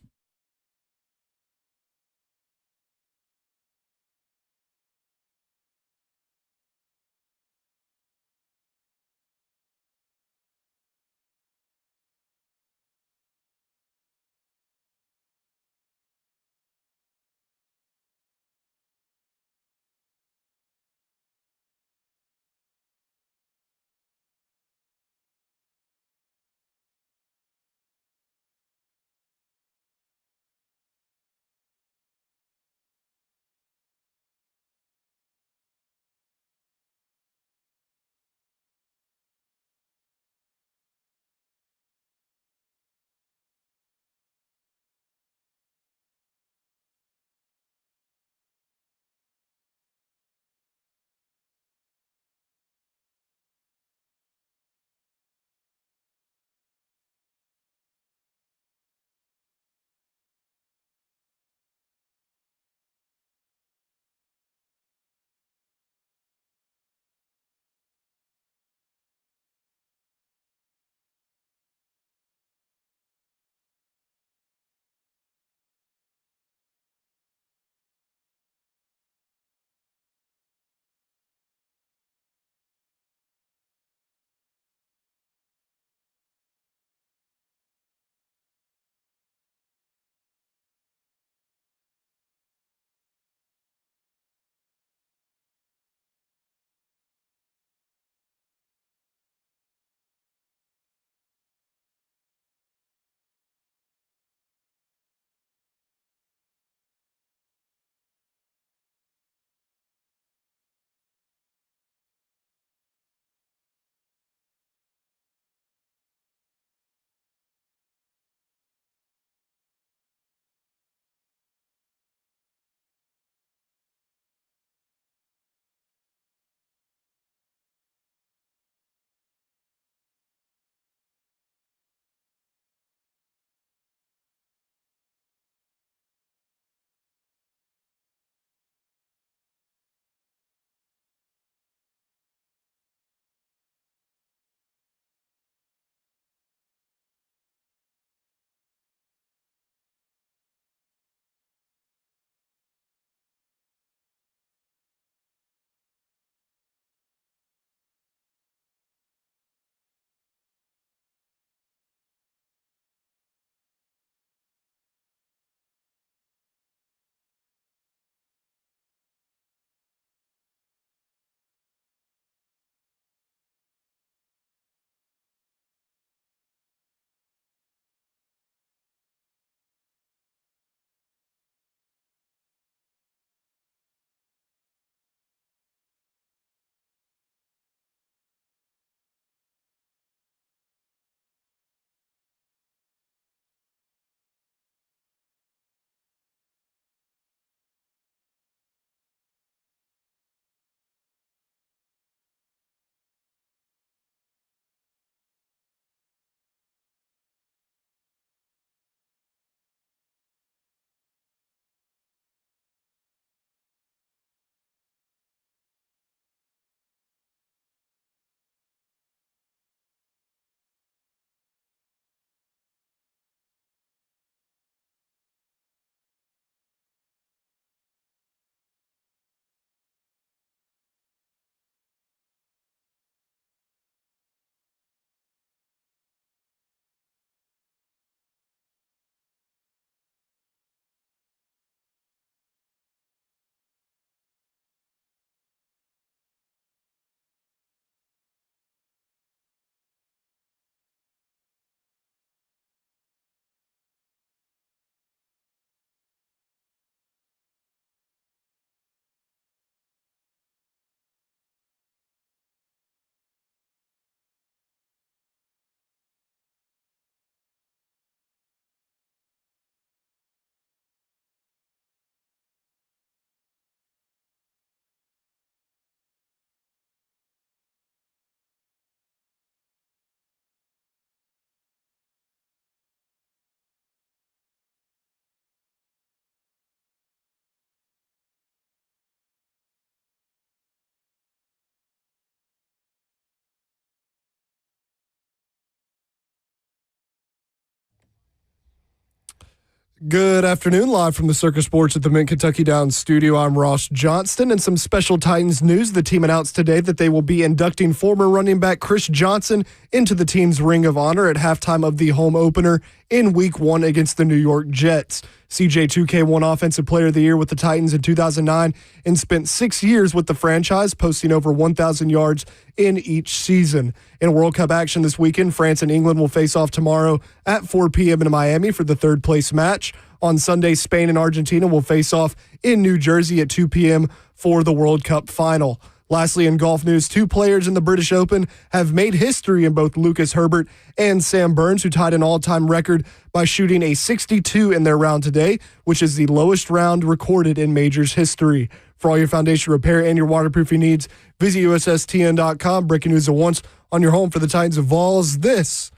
Good afternoon, live from the Circus Sports at the Mint Kentucky Downs studio. I'm Ross Johnston, and some special Titans news. The team announced today that they will be inducting former running back Chris Johnson into the team's Ring of Honor at halftime of the home opener in Week 1 against the New York Jets. CJ2K won Offensive Player of the Year with the Titans in 2009 and spent 6 years with the franchise, posting over 1,000 yards in each season. In World Cup action this weekend, France and England will face off tomorrow at 4 p.m. in Miami for the third-place match. On Sunday, Spain and Argentina will face off in New Jersey at 2 p.m. for the World Cup final. Lastly, in golf news, 2 players in the British Open have made history in both Lucas Herbert and Sam Burns, who tied an all-time record by shooting a 62 in their round today, which is the lowest round recorded in majors history. For all your foundation repair and your waterproofing needs, visit USSTN.com. Breaking news at once on your home for the Titans of Vols. This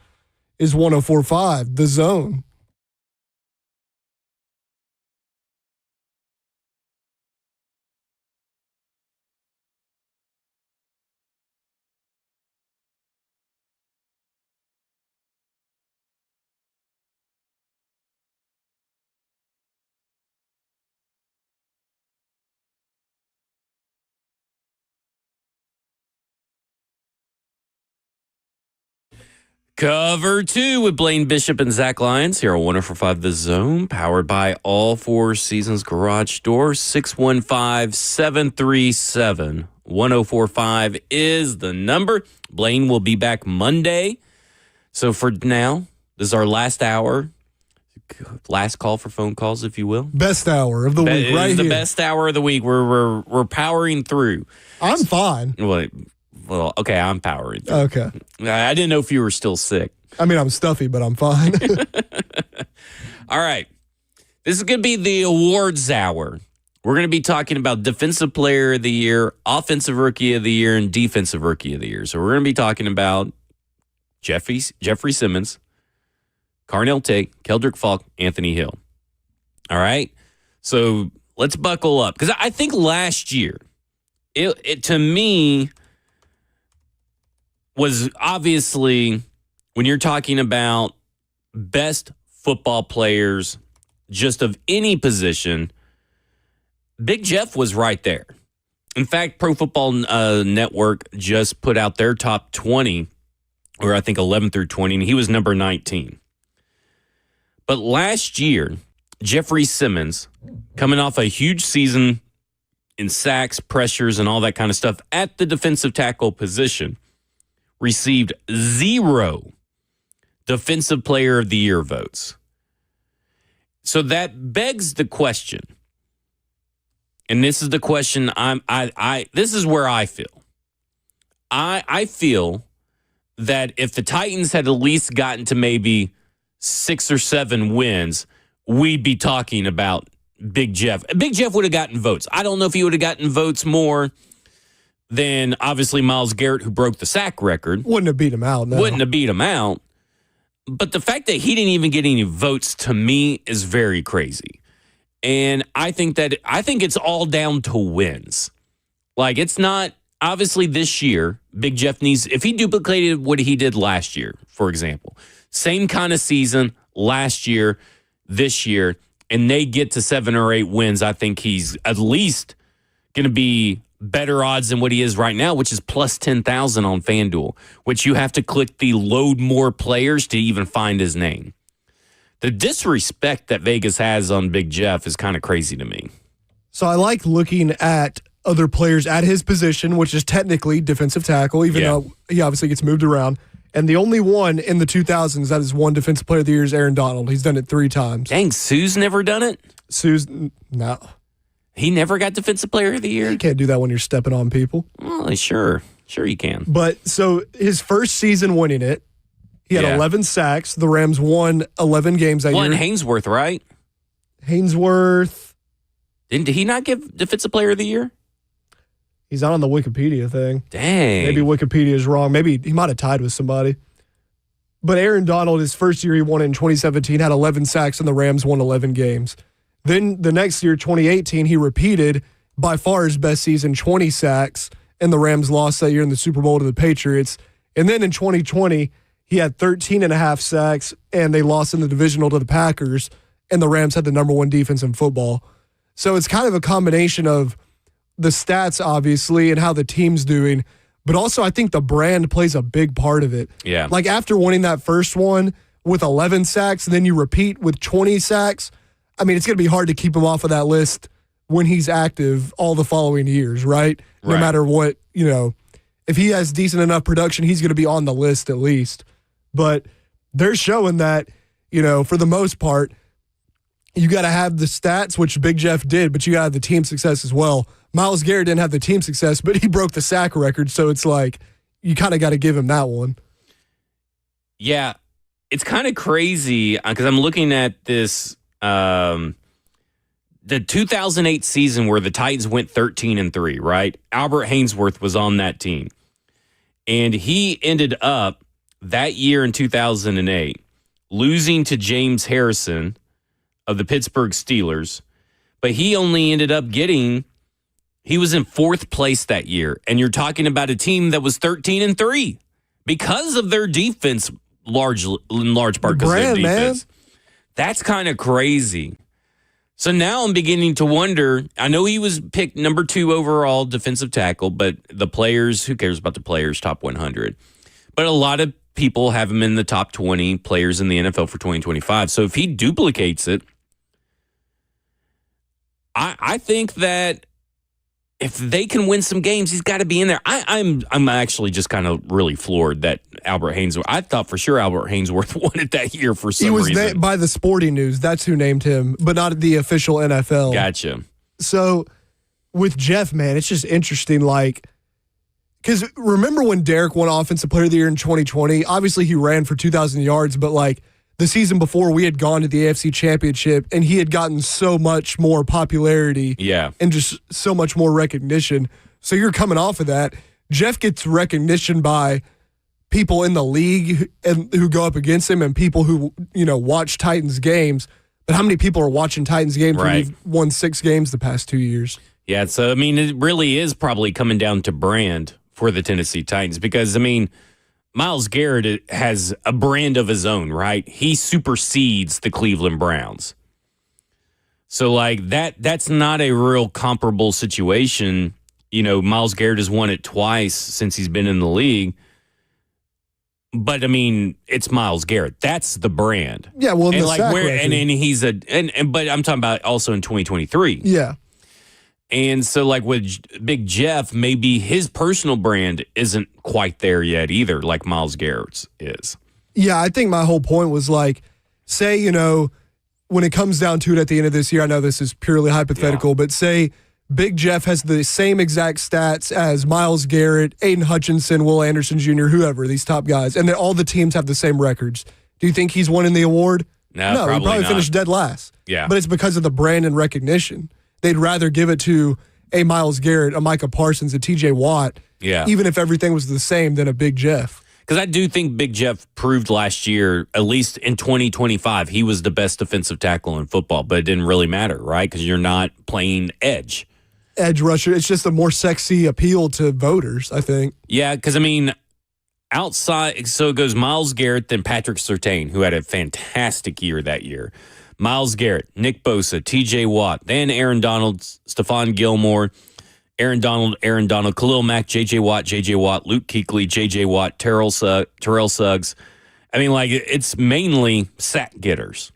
is 104.5 The Zone. Cover 2 with Blaine Bishop and Zach Lyons here on 104.5 The Zone, powered by All Four Seasons Garage Door. 615-737-1045 is the number. Blaine will be back Monday. So for now, this is our last hour. Last call for phone calls, if you will. Best hour of the week, right here. The best hour of the week. We're powering through. I'm fine. Well, okay, I'm powering through. Okay. I didn't know if you were still sick. I mean, I'm stuffy, but I'm fine. All right. This is going to be the awards hour. We're going to be talking about Defensive Player of the Year, Offensive Rookie of the Year, and Defensive Rookie of the Year. So we're going to be talking about Jeffrey Simmons, Carnell Tate, Keldrick Falk, Anthony Hill. All right? So let's buckle up. Because I think last year, it to me was obviously, when you're talking about best football players just of any position, Big Jeff was right there. In fact, Pro Football Network just put out their top 20, or I think 11 through 20, and he was number 19. But last year, Jeffrey Simmons, coming off a huge season in sacks, pressures, and all that kind of stuff at the defensive tackle position, received 0 Defensive Player of the Year votes. So that begs the question, and this is the question this is where I feel. I feel that if the Titans had at least gotten to maybe 6 or 7 wins, we'd be talking about Big Jeff. Big Jeff would have gotten votes. I don't know if he would have gotten votes more than obviously Myles Garrett, who broke the sack record. Wouldn't have beat him out. No. Wouldn't have beat him out. But the fact that he didn't even get any votes, to me, is very crazy. And I think it's all down to wins. Like, it's not, obviously this year, Big Jeff needs, if he duplicated what he did last year, for example, same kind of season last year, this year, and they get to 7 or 8 wins, I think he's at least going to be better odds than what he is right now, which is plus 10,000 on FanDuel, which you have to click the load more players to even find his name. The disrespect that Vegas has on Big Jeff is kind of crazy to me. So I like looking at other players at his position, which is technically defensive tackle, even though he obviously gets moved around. And the only one in the 2000s that has won Defensive Player of the Year is Aaron Donald. He's done it 3 times. Dang, Sue's never done it? No. He never got Defensive Player of the Year? You can't do that when you're stepping on people. Well, sure you can. But so his first season winning it, he had 11 sacks. The Rams won 11 games that year. Won Hainsworth, right? Hainsworth. Did he not give Defensive Player of the Year? He's not on the Wikipedia thing. Dang. Maybe Wikipedia is wrong. Maybe he might have tied with somebody. But Aaron Donald, his first year he won in 2017, had 11 sacks, and the Rams won 11 games. Then the next year, 2018, he repeated by far his best season, 20 sacks, and the Rams lost that year in the Super Bowl to the Patriots. And then in 2020, he had 13 and a half sacks, and they lost in the divisional to the Packers. and the Rams had the number one defense in football. So it's kind of a combination of the stats, obviously, and how the team's doing, but also I think the brand plays a big part of it. Yeah. Like after winning that first one with 11 sacks, and then you repeat with 20 sacks, I mean, it's going to be hard to keep him off of that list when he's active all the following years, right? No matter what, if he has decent enough production, he's going to be on the list at least. But they're showing that, for the most part, you got to have the stats, which Big Jeff did, but you got to have the team success as well. Myles Garrett didn't have the team success, but he broke the sack record, so it's like you kind of got to give him that one. Yeah, it's kind of crazy because I'm looking at this the 2008 season where the Titans went 13-3, right? Albert Haynesworth was on that team. And he ended up that year in 2008 losing to James Harrison of the Pittsburgh Steelers. But he only ended up he was in fourth place that year. And you're talking about a team that was 13-3 because of their defense, in large part because of their defense. Man. That's kind of crazy. So now I'm beginning to wonder, I know he was picked number 2 overall defensive tackle, but the players, who cares about the players, top 100? But a lot of people have him in the top 20 players in the NFL for 2025. So if he duplicates it, I think that if they can win some games, he's got to be in there. I'm actually just kind of really floored that Albert Haynesworth. I thought for sure Albert Haynesworth won it that year for some reason. He was named by the Sporting News. That's who named him, but not the official NFL. Gotcha. So with Jeff, man, it's just interesting. Because remember when Derek won Offensive Player of the Year in 2020? Obviously, he ran for 2,000 yards, but the season before, we had gone to the AFC Championship, and he had gotten so much more popularity and just so much more recognition. So you're coming off of that. Jeff gets recognition by people in the league and who go up against him and people who, watch Titans games. But how many people are watching Titans games when you've won 6 games the past 2 years? Yeah, so, it really is probably coming down to brand for the Tennessee Titans because, Myles Garrett has a brand of his own, right? He supersedes the Cleveland Browns. So, that's not a real comparable situation. Myles Garrett has won it twice since he's been in the league. But, it's Myles Garrett. That's the brand. Yeah, well, and he's but I'm talking about also in 2023. Yeah. And so, with Big Jeff, maybe his personal brand isn't quite there yet either, like Myles Garrett's is. Yeah, I think my whole point was say, when it comes down to it at the end of this year, I know this is purely hypothetical, but say Big Jeff has the same exact stats as Myles Garrett, Aiden Hutchinson, Will Anderson Jr., whoever, these top guys, and then all the teams have the same records. Do you think he's winning the award? No, he probably not. finished dead last. Yeah. But it's because of the brand and recognition. They'd rather give it to a Myles Garrett, a Micah Parsons, a TJ Watt, even if everything was the same, than a Big Jeff. Because I do think Big Jeff proved last year, at least in 2025, he was the best defensive tackle in football, but it didn't really matter, right? Because you're not playing edge. Edge rusher. It's just a more sexy appeal to voters, I think. Yeah, because, outside, so it goes Myles Garrett, then Patrick Surtain, who had a fantastic year that year. Myles Garrett, Nick Bosa, TJ Watt, then Aaron Donald, Stephon Gilmore, Aaron Donald, Khalil Mack, JJ Watt, Luke Kuechly, JJ Watt, Terrell Suggs. It's mainly sack getters,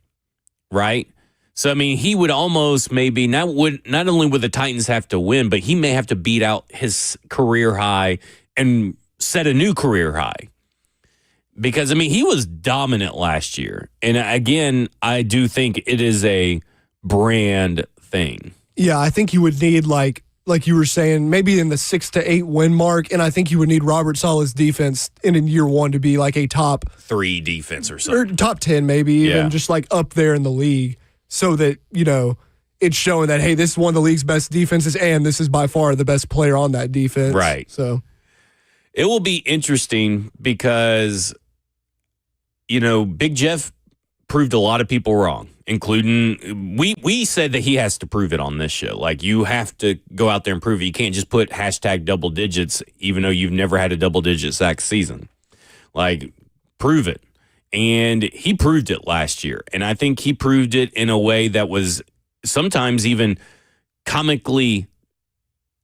right? So, he would almost maybe, not only would the Titans have to win, but he may have to beat out his career high and set a new career high. Because, he was dominant last year. And again, I do think it is a brand thing. Yeah, I think you would need, like you were saying, maybe in the 6 to 8 win mark. And I think you would need Robert Saleh's defense in year one to be a top 3 defense or something. Or top 10, maybe, even just up there in the league. So that, it's showing that, hey, this is one of the league's best defenses, and this is by far the best player on that defense. Right. So it will be interesting because, Big Jeff proved a lot of people wrong, including we said that he has to prove it on this show. You have to go out there and prove it. You can't just put hashtag double digits, even though you've never had a double digit sack season. Prove it. And he proved it last year. And I think he proved it in a way that was sometimes even comically,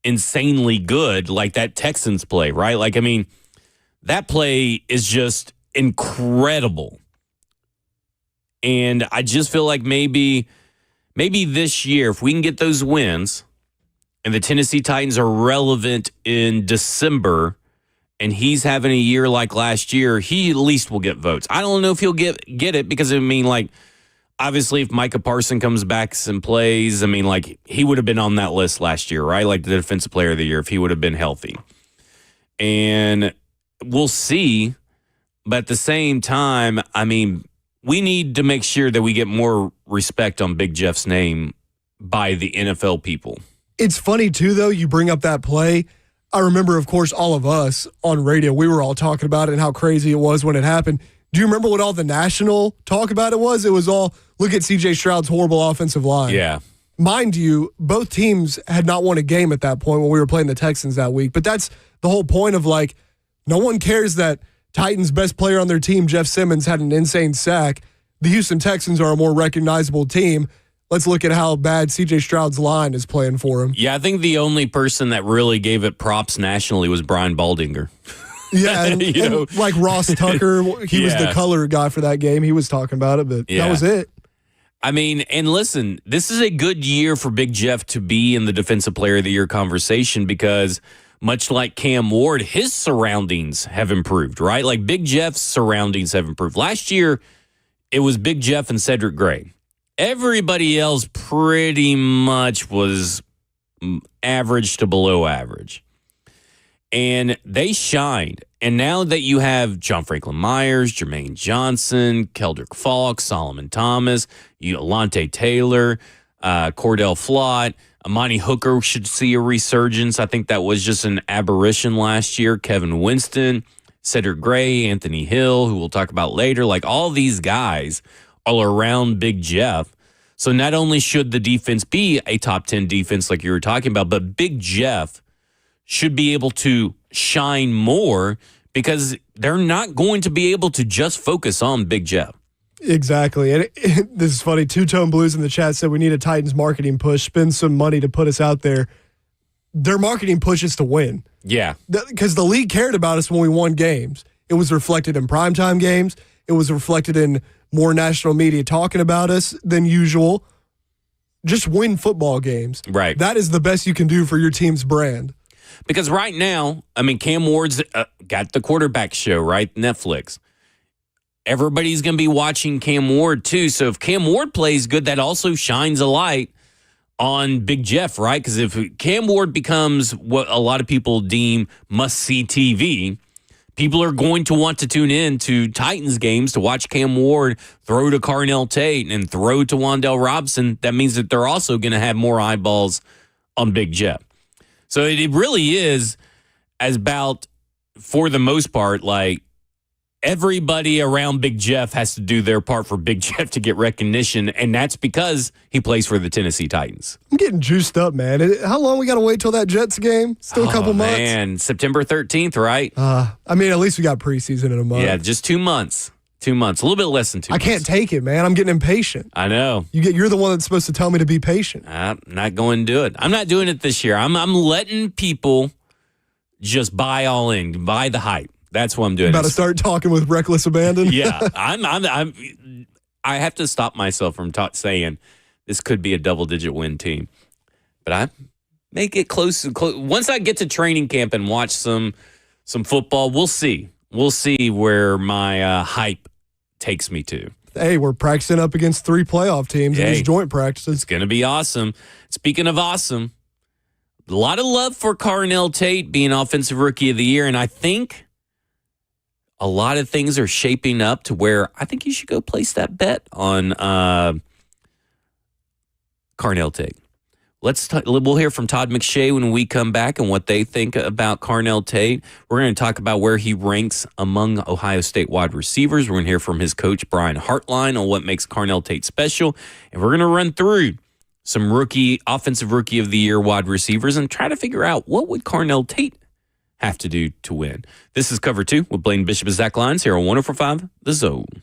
insanely good, like that Texans play, right? Like, I mean, that play is just incredible. And I just feel like maybe this year, if we can get those wins and the Tennessee Titans are relevant in December and he's having a year like last year, he at least will get votes. I don't know if he'll get it because, I mean, like, obviously if Micah Parsons comes back and plays, I mean, like, he would have been on that list last year, right? Like the Defensive Player of the Year if he would have been healthy. And we'll see. But at the same time, I mean, we need to make sure that we get more respect on Big Jeff's name by the NFL people. It's funny, too, though, you bring up that play. I remember, of course, all of us on radio, we were all talking about it and how crazy it was when it happened. Do you remember what all the national talk about it was? It was all, look at C.J. Stroud's horrible offensive line. Yeah. Mind you, both teams had not won a game at that point when we were playing the Texans that week. But that's the whole point of, like, no one cares that Titans' best player on their team, Jeff Simmons, had an insane sack. The Houston Texans are a more recognizable team. Let's look at how bad C.J. Stroud's line is playing for him. Yeah, I think the only person that really gave it props nationally was Brian Baldinger. Yeah, and like Ross Tucker, he was the color guy for that game. He was talking about it, but that was it. I mean, and listen, this is a good year for Big Jeff to be in the Defensive Player of the Year conversation because much like Cam Ward, his surroundings have improved, right? Like Big Jeff's surroundings have improved. Last year, it was Big Jeff and Cedric Gray. Everybody else pretty much was average to below average. And they shined. And now that you have John Franklin Myers, Jermaine Johnson, Keldrick Falk, Solomon Thomas, Alontae Taylor, Cordell Flott, Amani Hooker should see a resurgence. I think that was just an aberration last year. Kevin Winston, Cedric Gray, Anthony Hill, who we'll talk about later. Like all these guys are around Big Jeff. So not only should the defense be a top 10 defense like you were talking about, but Big Jeff should be able to shine more because they're not going to be able to just focus on Big Jeff. Exactly. And this is funny. Two-Tone Blues in the chat said we need a Titans marketing push, spend some money to put us out there. Their marketing push is to win. Yeah. Because the league cared about us when we won games. It was reflected in primetime games. It was reflected in more national media talking about us than usual. Just win football games. Right. That is the best you can do for your team's brand. Because right now, I mean, Cam Ward's got the quarterback show, right? Netflix. Everybody's going to be watching Cam Ward, too. So if Cam Ward plays good, that also shines a light on Big Jeff, right? Because if Cam Ward becomes what a lot of people deem must-see TV, people are going to want to tune in to Titans games to watch Cam Ward throw to Carnell Tate and throw to Wan'Dale Robinson. That means that they're also going to have more eyeballs on Big Jeff. So it really is as about, for the most part, like everybody around Big Jeff has to do their part for Big Jeff to get recognition, and that's because he plays for the Tennessee Titans. I'm getting juiced up, man. How long we got to wait till that Jets game? Still a couple months? Man, September 13th, right? I mean, at least we got preseason in a month. Yeah, just 2 months. 2 months, a little bit less than 2 months. I can't take it, man. I'm getting impatient. I know. You're the one that's supposed to tell me to be patient. I'm not going to do it. I'm not doing it this year. I'm letting people just buy all in, buy the hype. That's what I'm doing. About to start talking with reckless abandon. Yeah, I have to stop myself from saying this could be a double-digit win team, but I make it close. Once I get to training camp and watch some football, we'll see. We'll see where my hype takes me to. Hey, we're practicing up against 3 playoff teams in these joint practices. It's going to be awesome. Speaking of awesome, a lot of love for Carnell Tate being Offensive Rookie of the Year, and I think a lot of things are shaping up to where I think you should go place that bet on Carnell Tate. We'll hear from Todd McShay when we come back and what they think about Carnell Tate. We're going to talk about where he ranks among Ohio State wide receivers. We're going to hear from his coach, Brian Hartline, on what makes Carnell Tate special. And we're going to run through some Offensive Rookie of the Year wide receivers and try to figure out what would Carnell Tate have to do to win. This is Cover 2 with Blaine Bishop and Zach Lyons here on 104.5 The Zone.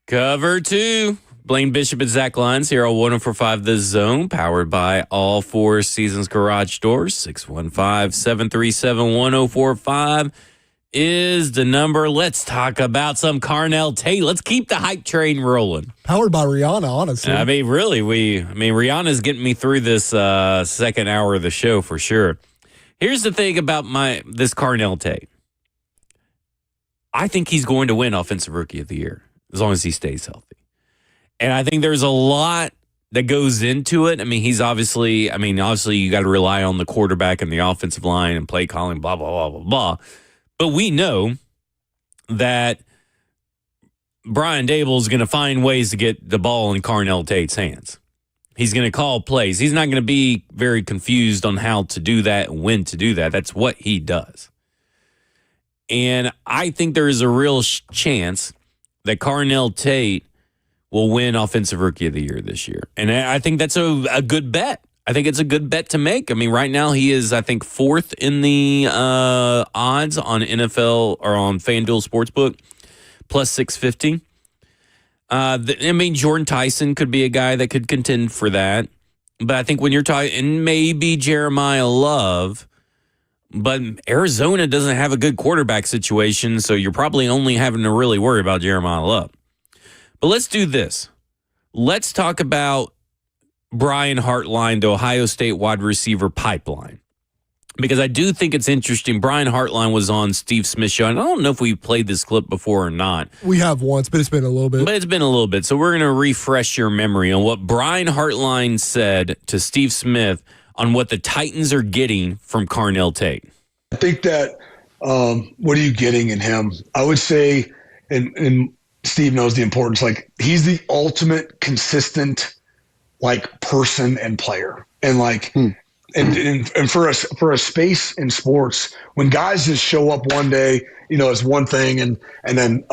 Cover 2. Blaine Bishop and Zach Lyons here on 104.5 The Zone, powered by all Four Seasons Garage Doors. 615-737-1045 is the number. Let's talk about some Carnell Tate. Let's keep the hype train rolling. Powered by Rihanna, honestly. I mean, really, Rihanna's getting me through this second hour of the show for sure. Here's the thing about this Carnell Tate. I think he's going to win Offensive Rookie of the Year as long as he stays healthy. And I think there's a lot that goes into it. I mean, obviously you got to rely on the quarterback and the offensive line and play calling, blah, blah, blah, blah, blah. But we know that Brian Dable is going to find ways to get the ball in Carnell Tate's hands. He's going to call plays. He's not going to be very confused on how to do that and when to do that. That's what he does. And I think there is a real chance that Carnell Tate will win Offensive Rookie of the Year this year. And I think that's a good bet. I think it's a good bet to make. I mean, right now he is, I think, 4th in the odds on NFL or on FanDuel Sportsbook, plus 650. Jordan Tyson could be a guy that could contend for that. But I think when you're talking, and maybe Jeremiah Love, but Arizona doesn't have a good quarterback situation, so you're probably only having to really worry about Jeremiah Love. But let's do this. Let's talk about Brian Hartline, the Ohio State wide receiver pipeline. Because I do think it's interesting. Brian Hartline was on Steve Smith's show, and I don't know if we played this clip before or not. We have once, but it's been a little bit. So we're going to refresh your memory on what Brian Hartline said to Steve Smith on what the Titans are getting from Carnell Tate. I think that what are you getting in him? I would say, and Steve knows the importance, like he's the ultimate consistent person and player. And and for a space in sports, when guys just show up one day, as one thing and then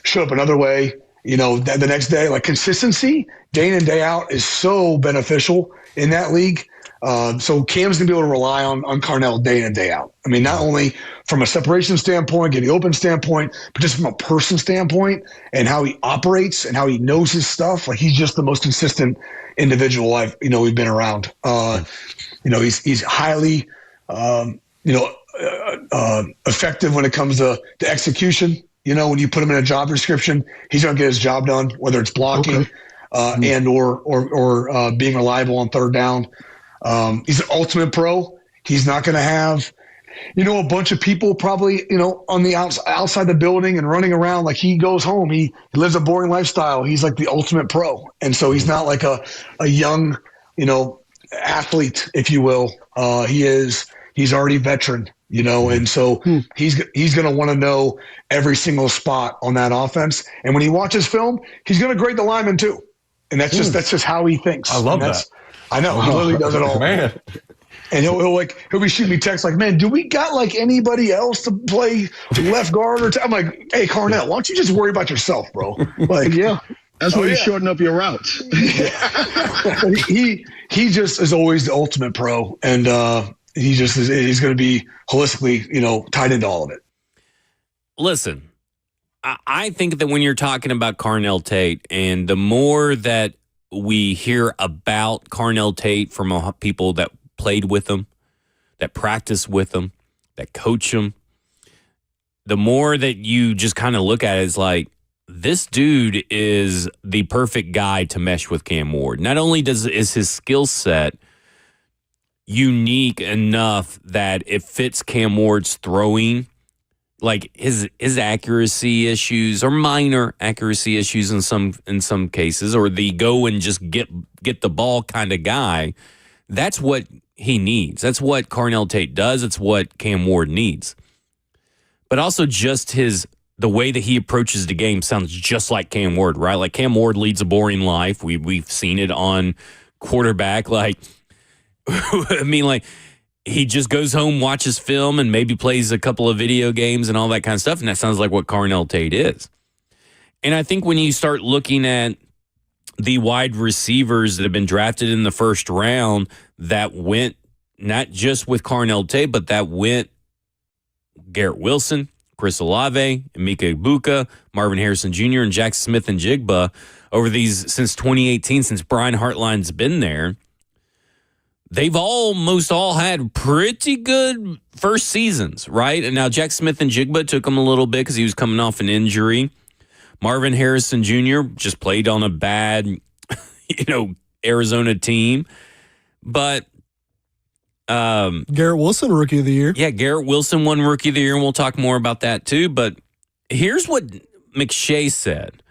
show up another way, the next day, consistency day in and day out is so beneficial in that league. So Cam's going to be able to rely on Carnell day in and day out. I mean, not only from a separation standpoint, getting open standpoint, but just from a person standpoint and how he operates and how he knows his stuff. He's just the most consistent individual we've been around. He's highly, effective when it comes to execution. When you put him in a job description, he's going to get his job done, whether it's blocking and or being reliable on third down. He's an ultimate pro. He's not going to have, a bunch of people probably, on the outside the building and running around. He goes home. He lives a boring lifestyle. He's the ultimate pro. And so he's not like a young, athlete, if you will. He's already veteran, and so he's going to want to know every single spot on that offense. And when he watches film, he's going to grade the lineman too. And that's just how he thinks. I love that. I know. He literally does it all. Man. And he'll be shooting me texts man, do we got anybody else to play left guard or I'm like, hey, Carnell, why don't you just worry about yourself, bro? Yeah. That's why you shorten up your routes. he just is always the ultimate pro, and he's going to be holistically, tied into all of it. Listen, I think that when you're talking about Carnell Tate, and the more that we hear about Carnell Tate from people that played with him, that practice with him, that coach him, the more that you just kind of look at it as this dude is the perfect guy to mesh with Cam Ward. Not only is his skill set unique enough that it fits Cam Ward's throwing, his accuracy issues or minor accuracy issues in some cases, or the go and just get the ball kind of guy. That's what he needs. That's what Carnell Tate does. It's what Cam Ward needs. But also just the way that he approaches the game sounds just like Cam Ward, right? Cam Ward leads a boring life. We've seen it on quarterback. He just goes home, watches film, and maybe plays a couple of video games and all that kind of stuff. And that sounds like what Carnell Tate is. And I think when you start looking at the wide receivers that have been drafted in the first round that went not just with Carnell Tate, but that went Garrett Wilson, Chris Olave, Emeka Egbuka, Marvin Harrison Jr., and Jackson Smith and Jigba over these since 2018, since Brian Hartline's been there. They've almost all had pretty good first seasons, right? And now Jack Smith and Jigba took him a little bit because he was coming off an injury. Marvin Harrison Jr. just played on a bad, Arizona team. But Garrett Wilson, Rookie of the Year. Yeah, Garrett Wilson won Rookie of the Year, and we'll talk more about that too. But here's what McShay said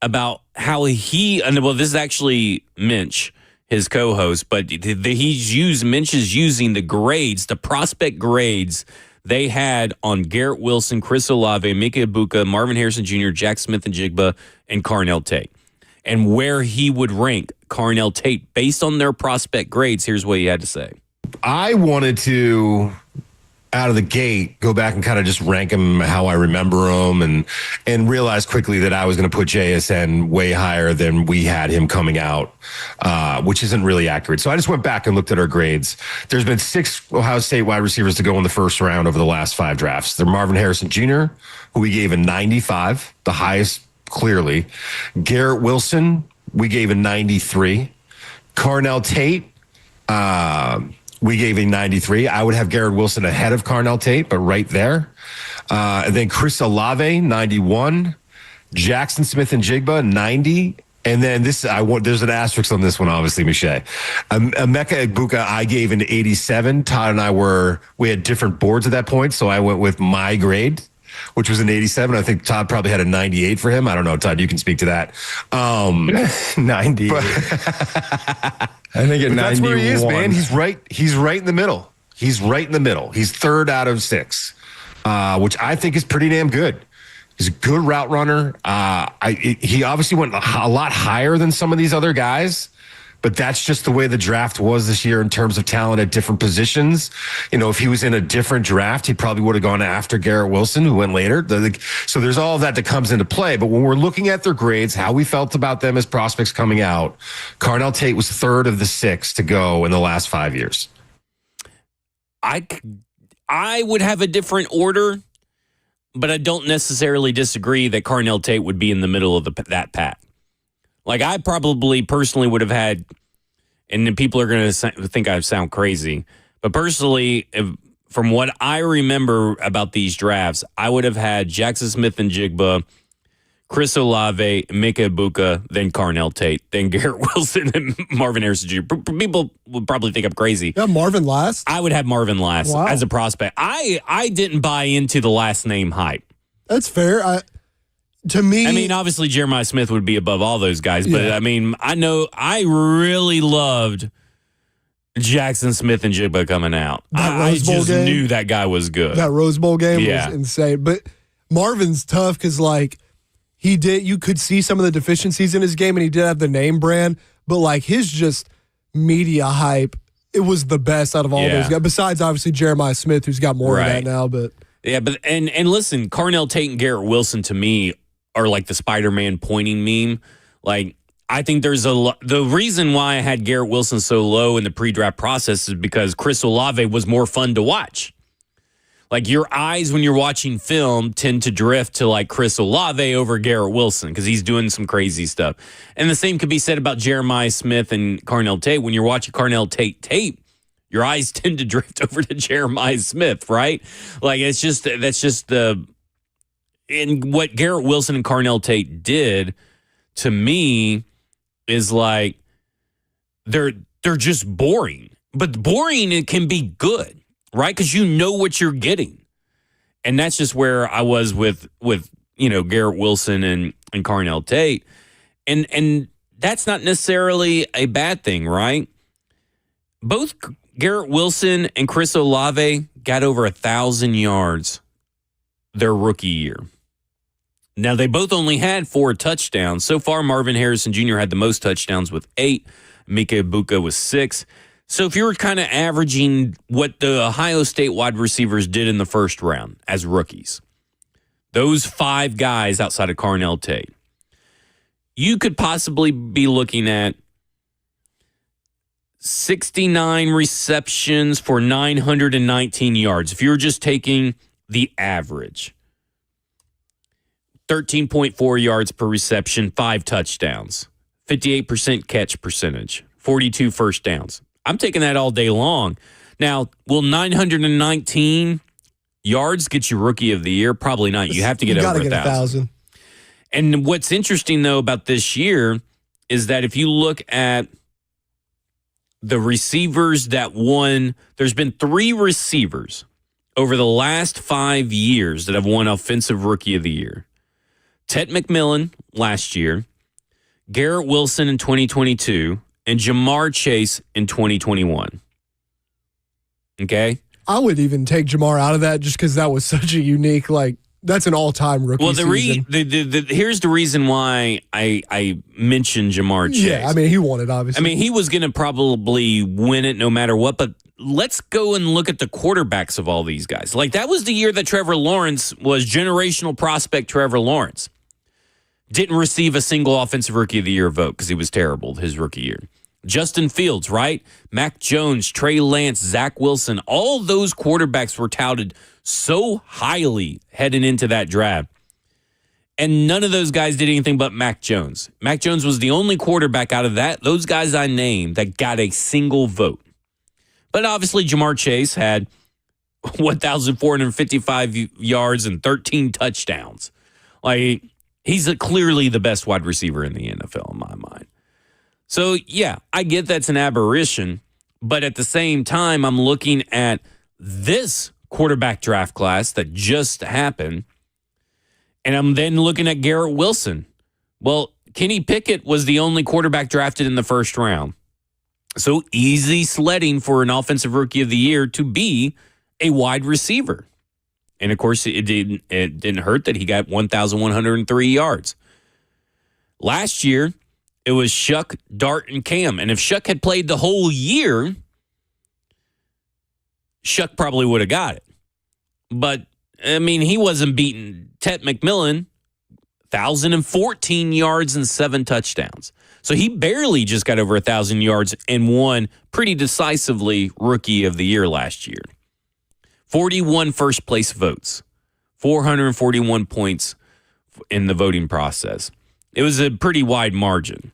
about how this is actually Minch, his co-host, but Minch is using the prospect grades they had on Garrett Wilson, Chris Olave, Emeka Egbuka, Marvin Harrison Jr., Jack Smith and Jigba, and Carnell Tate, and where he would rank Carnell Tate based on their prospect grades. Here's what he had to say. I wanted to, out of the gate, go back and kind of just rank them how I remember them and realize quickly that I was going to put JSN way higher than we had him coming out, which isn't really accurate. So I just went back and looked at our grades. There's been 6 Ohio State wide receivers to go in the first round over the last 5 drafts. They're Marvin Harrison Jr., who we gave a 95, the highest clearly. Garrett Wilson, we gave a 93. Carnell Tate, we gave a 93. I would have Garrett Wilson ahead of Carnell Tate, but right there. And then Chris Olave, 91. Jackson Smith and Jigba, 90. And then there's an asterisk on this one, obviously, Michelle. Emeka Egbuka, I gave an 87. Todd and I we had different boards at that point, so I went with my grade, which was an 87. I think Todd probably had a 98 for him. I don't know, Todd, you can speak to that. 98. I think at 91. That's where he is, man. He's right in the middle. He's right in the middle. He's 3rd out of 6, which I think is pretty damn good. He's a good route runner. He obviously went a lot higher than some of these other guys, but that's just the way the draft was this year in terms of talent at different positions. If he was in a different draft, he probably would have gone after Garrett Wilson, who went later. So there's all of that comes into play. But when we're looking at their grades, how we felt about them as prospects coming out, Carnell Tate was 3rd of the 6 to go in the last 5 years. I would have a different order, but I don't necessarily disagree that Carnell Tate would be in the middle of that pack. Like, I probably personally would have had, and then people are going to think I sound crazy, but personally, from what I remember about these drafts, I would have had Jackson Smith and Jigba, Chris Olave, Emeka Egbuka, then Carnell Tate, then Garrett Wilson and Marvin Harrison Jr. People would probably think I'm crazy. Yeah, Marvin last? I would have Marvin last as a prospect. I didn't buy into the last name hype. That's fair. To me, obviously Jeremiah Smith would be above all those guys, but yeah. I really loved Jackson Smith and Jigba coming out. I just knew that guy was good. That Rose Bowl game was insane. But Marvin's tough because, you could see some of the deficiencies in his game, and he did have the name brand, but his just media hype, it was the best out of all those guys. Besides, obviously, Jeremiah Smith, who's got more of that now, but. Yeah, but and listen, Carnell Tate and Garrett Wilson to me are like the Spider-Man pointing meme. I think there's the reason why I had Garrett Wilson so low in the pre-draft process is because Chris Olave was more fun to watch. Your eyes when you're watching film tend to drift to Chris Olave over Garrett Wilson because he's doing some crazy stuff. And the same could be said about Jeremiah Smith and Carnell Tate. When you're watching Carnell Tate tape, your eyes tend to drift over to Jeremiah Smith, right? That's just and what Garrett Wilson and Carnell Tate did to me is they're just boring. But boring, it can be good, right? Because you know what you're getting. And that's just where I was with Garrett Wilson and Carnell Tate. And that's not necessarily a bad thing, right? Both Garrett Wilson and Chris Olave got over 1,000 yards their rookie year. Now, they both only had 4 touchdowns. So far, Marvin Harrison Jr. had the most touchdowns with 8. Emeka Egbuka was 6. So if you were kind of averaging what the Ohio State wide receivers did in the first round as rookies, those 5 guys outside of Carnell Tate, you could possibly be looking at 69 receptions for 919 yards if you were just taking the average. 13.4 yards per reception, 5 touchdowns, 58% catch percentage, 42 first downs. I'm taking that all day long. Now, will 919 yards get you Rookie of the Year? Probably not. You have to get over 1,000. And what's interesting, though, about this year is that if you look at the receivers that won, there's been 3 receivers over the last 5 years that have won Offensive Rookie of the Year. Ted McMillan last year, Garrett Wilson in 2022, and Jamar Chase in 2021. Okay? I would even take Jamar out of that just because that was such a unique, that's an all-time rookie season. Here's the reason why I mentioned Jamar Chase. Yeah, I mean, he won it, obviously. I mean, he was going to probably win it no matter what, but let's go and look at the quarterbacks of all these guys. That was the year that Trevor Lawrence was generational prospect Trevor Lawrence. Didn't receive a single Offensive Rookie of the Year vote because he was terrible his rookie year. Justin Fields, right? Mac Jones, Trey Lance, Zach Wilson, all those quarterbacks were touted so highly heading into that draft. And none of those guys did anything but Mac Jones. Mac Jones was the only quarterback out of those guys I named that got a single vote. But obviously Jamar Chase had 1,455 yards and 13 touchdowns. He's clearly the best wide receiver in the NFL in my mind. So, yeah, I get that's an aberration, but at the same time, I'm looking at this quarterback draft class that just happened, and I'm then looking at Garrett Wilson. Well, Kenny Pickett was the only quarterback drafted in the first round. So easy sledding for an Offensive Rookie of the Year to be a wide receiver. And, of course, it didn't hurt that he got 1,103 yards. Last year, it was Shuck, Dart, and Cam. And if Shuck had played the whole year, Shuck probably would have got it. But, I mean, he wasn't beating Ted McMillan, 1,014 yards and 7 touchdowns. So he barely just got over 1,000 yards and won pretty decisively Rookie of the Year last year. 41 first-place votes, 441 points in the voting process. It was a pretty wide margin.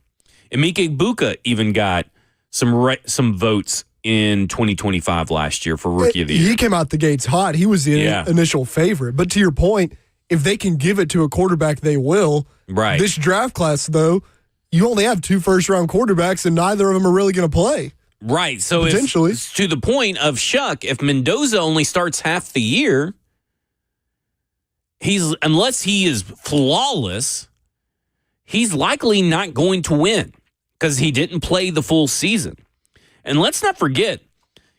Emeka Egbuka even got some votes in 2025 last year for Rookie of the Year. He came out the gates hot. He was the initial favorite. But to your point, if they can give it to a quarterback, they will. Right. This draft class, though, you only have 2 first-round quarterbacks, and neither of them are really going to play. Right. So potentially, to the point of Shuck, if Mendoza only starts half the year, unless he is flawless, he's likely not going to win because he didn't play the full season. And let's not forget,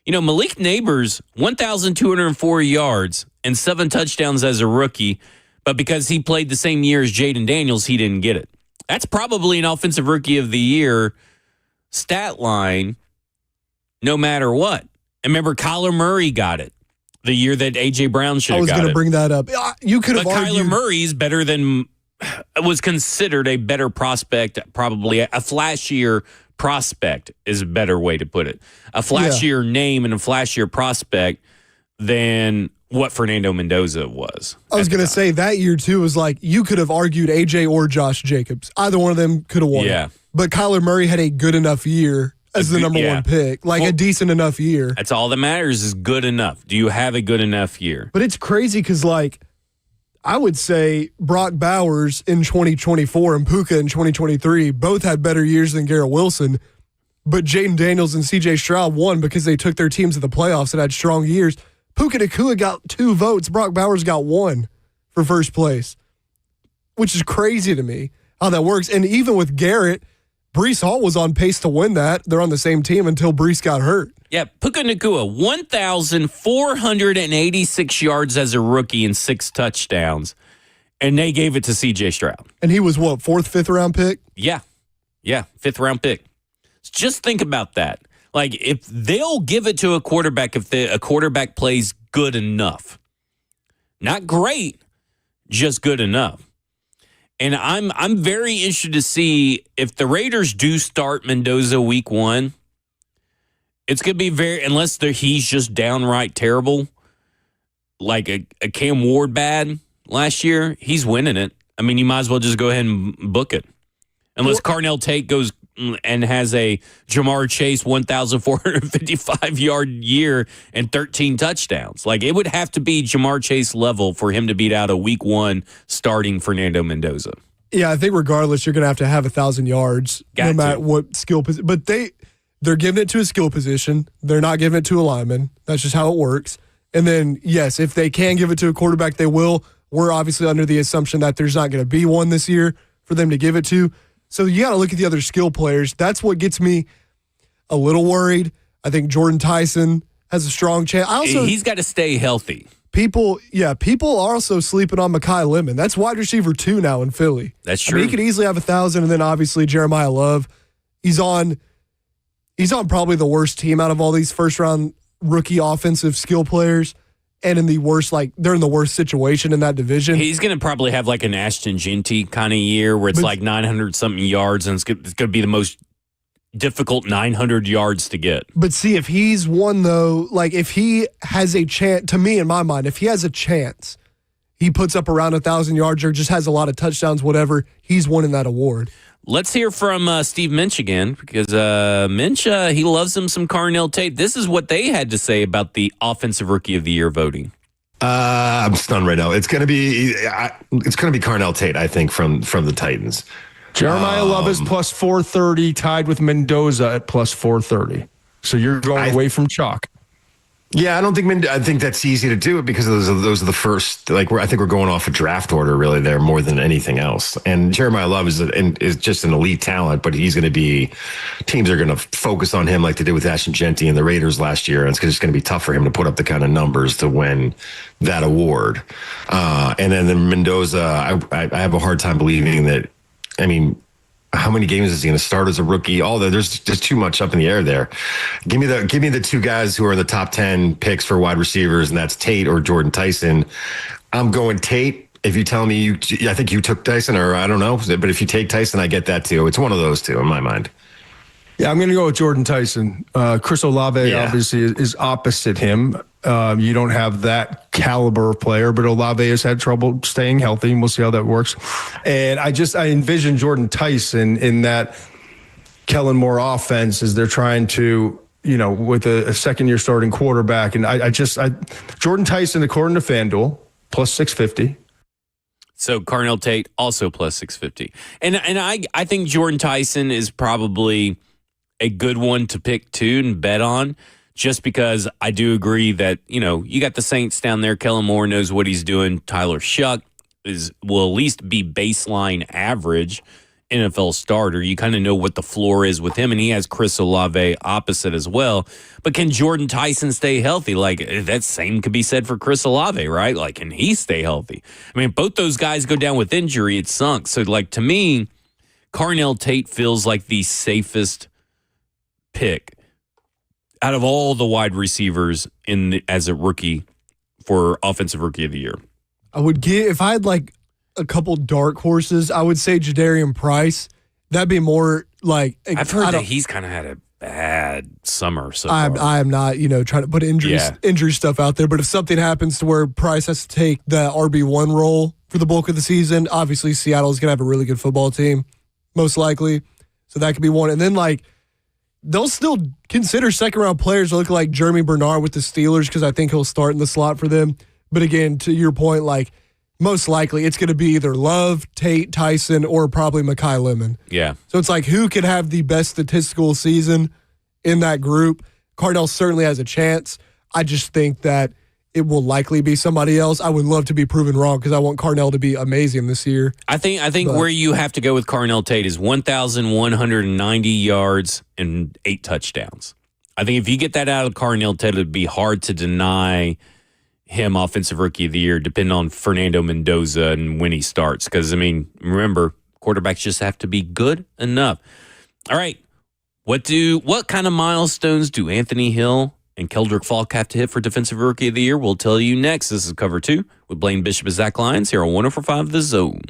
Malik Neighbors, 1,204 yards and 7 touchdowns as a rookie, but because he played the same year as Jaden Daniels, he didn't get it. That's probably an Offensive Rookie of the Year stat line no matter what. And remember, Kyler Murray got it the year that A.J. Brown should have got it. I was going to bring that up. You could have argued. Kyler Murray's better than was considered a better prospect, probably a flashier prospect is a better way to put it. A flashier name and a flashier prospect than what Fernando Mendoza was. I was going to say that year, too, was you could have argued A.J. or Josh Jacobs. Either one of them could have won it. But Kyler Murray had a good enough year as the number 1 pick, a decent enough year. That's all that matters is good enough. Do you have a good enough year? But it's crazy because, I would say Brock Bowers in 2024 and Puka in 2023 both had better years than Garrett Wilson, but Jaden Daniels and CJ Stroud won because they took their teams to the playoffs and had strong years. Puka Nacua got 2 votes. Brock Bowers got 1 for first place, which is crazy to me how that works. And even with Garrett, Breece Hall was on pace to win that. They're on the same team until Breece got hurt. Yeah, Puka Nacua, 1,486 yards as a rookie and 6 touchdowns, and they gave it to C.J. Stroud. And he was, 4th, 5th round pick? Yeah, 5th round pick. Just think about that. If they'll give it to a quarterback if a quarterback plays good enough. Not great, just good enough. And I'm very interested to see if the Raiders do start Mendoza week 1. It's going to be unless he's just downright terrible, like a Cam Ward bad last year, he's winning it. I mean, you might as well just go ahead and book it. Unless Carnell Tate goes and has a Jamar Chase 1,455-yard year and 13 touchdowns. Like, it would have to be Jamar Chase level for him to beat out a week 1 starting Fernando Mendoza. Yeah, I think regardless, you're going to have 1,000 yards no matter what skill position. But they're giving it to a skill position. They're not giving it to a lineman. That's just how it works. And then, yes, if they can give it to a quarterback, they will. We're obviously under the assumption that there's not going to be one this year for them to give it to. So you got to look at the other skill players. That's what gets me a little worried. I think Jordan Tyson has a strong chance. He's got to stay healthy. People are also sleeping on Mekhi Lemon. That's wide receiver 2 now in Philly. That's true. I mean, he could easily have 1,000, and then obviously Jeremiah Love. He's on probably the worst team out of all these first-round rookie offensive skill players. And in the worst, they're in the worst situation in that division. He's going to probably have like an Ashton Genty kind of year where it's like 900-something yards, and it's going to be the most difficult 900 yards to get. But see, if he's one, though, if he has a chance, to me, in my mind, if he has a chance, he puts up around 1,000 yards or just has a lot of touchdowns, whatever, he's winning that award. Let's hear from Steve Minch again, because Minch, he loves him some Carnell Tate. This is what they had to say about the Offensive Rookie of the Year voting. I'm stunned right now. It's going to be Carnell Tate, I think, from the Titans. Jeremiah Love is plus 430, tied with Mendoza at plus 430. So you're going away from chalk. Yeah, I think that's easy to do it because those are the first. I think we're going off a draft order really there more than anything else. And Jeremiah Love is just an elite talent, but he's going to be teams are going to focus on him like they did with Ashton Genty and the Raiders last year. And it's just going to be tough for him to put up the kind of numbers to win that award. And then the Mendoza, I have a hard time believing that. I mean, how many games is he going to start as a rookie? There's just too much up in the air there. Give me the 2 guys who are in the top 10 picks for wide receivers, and that's Tate or Jordan Tyson. I'm going Tate. If you tell me I think you took Tyson, or I don't know, but if you take Tyson, I get that too. It's one of those two in my mind. Yeah, I'm going to go with Jordan Tyson. Chris Olave obviously is opposite him. You don't have that caliber of player, but Olave has had trouble staying healthy, and we'll see how that works. And I envision Jordan Tyson in that Kellen Moore offense as they're trying to, with a second-year starting quarterback. And Jordan Tyson, according to FanDuel, plus 650. So Carnell Tate also plus 650. And I think Jordan Tyson is probably a good one to pick too and bet on, just because I do agree that, you got the Saints down there. Kellen Moore knows what he's doing. Tyler Shuck will at least be baseline average NFL starter. You kind of know what the floor is with him, and he has Chris Olave opposite as well. But can Jordan Tyson stay healthy? That same could be said for Chris Olave, right? Can he stay healthy? I mean, both those guys go down with injury, it's sunk. So, to me, Carnell Tate feels like the safest pick out of all the wide receivers as a rookie for Offensive Rookie of the Year. I would if I had a couple dark horses, I would say Jadarian Price. That'd be more I've heard that he's kind of had a bad summer. So I am not trying to put injury stuff out there, but if something happens to where Price has to take the RB1 role for the bulk of the season, obviously Seattle's gonna have a really good football team, most likely. So that could be one, and then they'll still consider second-round players looking like Jeremy Bernard with the Steelers because I think he'll start in the slot for them. But again, to your point, most likely it's going to be either Love, Tate, Tyson, or probably Mekhi Lemon. Yeah. So it's who could have the best statistical season in that group? Cardell certainly has a chance. I just think that it will likely be somebody else. I would love to be proven wrong because I want Carnell to be amazing this year. I think where you have to go with Carnell Tate is 1,190 yards and 8 touchdowns. I think if you get that out of Carnell Tate, it'd be hard to deny him Offensive Rookie of the Year, depending on Fernando Mendoza and when he starts. Because, remember, quarterbacks just have to be good enough. All right. What kind of milestones do Anthony Hill and Keldrick Falk have to hit for Defensive Rookie of the Year? We'll tell you next. This is Cover 2 with Blaine Bishop and Zach Lyons here on 104.5 The Zone.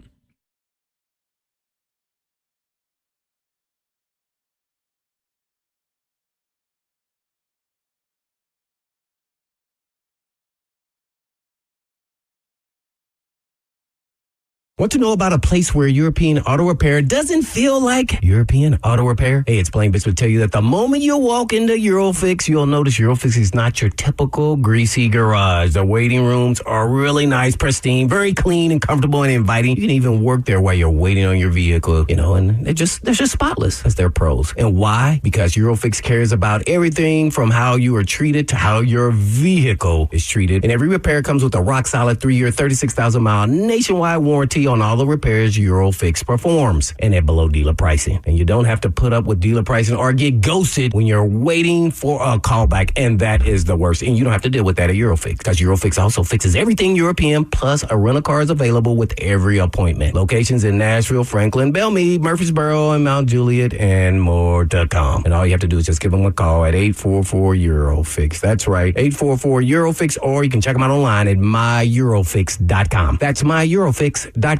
Want to know about a place where European Auto Repair doesn't feel like European Auto Repair? Hey, it's Plain Bits will tell you that the moment you walk into Eurofix, you'll notice Eurofix is not your typical greasy garage. The waiting rooms are really nice, pristine, very clean and comfortable and inviting. You can even work there while you're waiting on your vehicle, and they're just spotless as they're pros. And why? Because Eurofix cares about everything from how you are treated to how your vehicle is treated. And every repair comes with a rock-solid 3-year, 36,000-mile nationwide warranty on all the repairs Eurofix performs, and at below dealer pricing. And you don't have to put up with dealer pricing or get ghosted when you're waiting for a callback, and that is the worst. And you don't have to deal with that at Eurofix, because Eurofix also fixes everything European, plus a rental car is available with every appointment. Locations in Nashville, Franklin, Belmead, Murfreesboro, and Mount Juliet, and more to come. And all you have to do is just give them a call at 844-EUROFIX. That's right, 844-EUROFIX, or you can check them out online at myeurofix.com. That's myeurofix.com.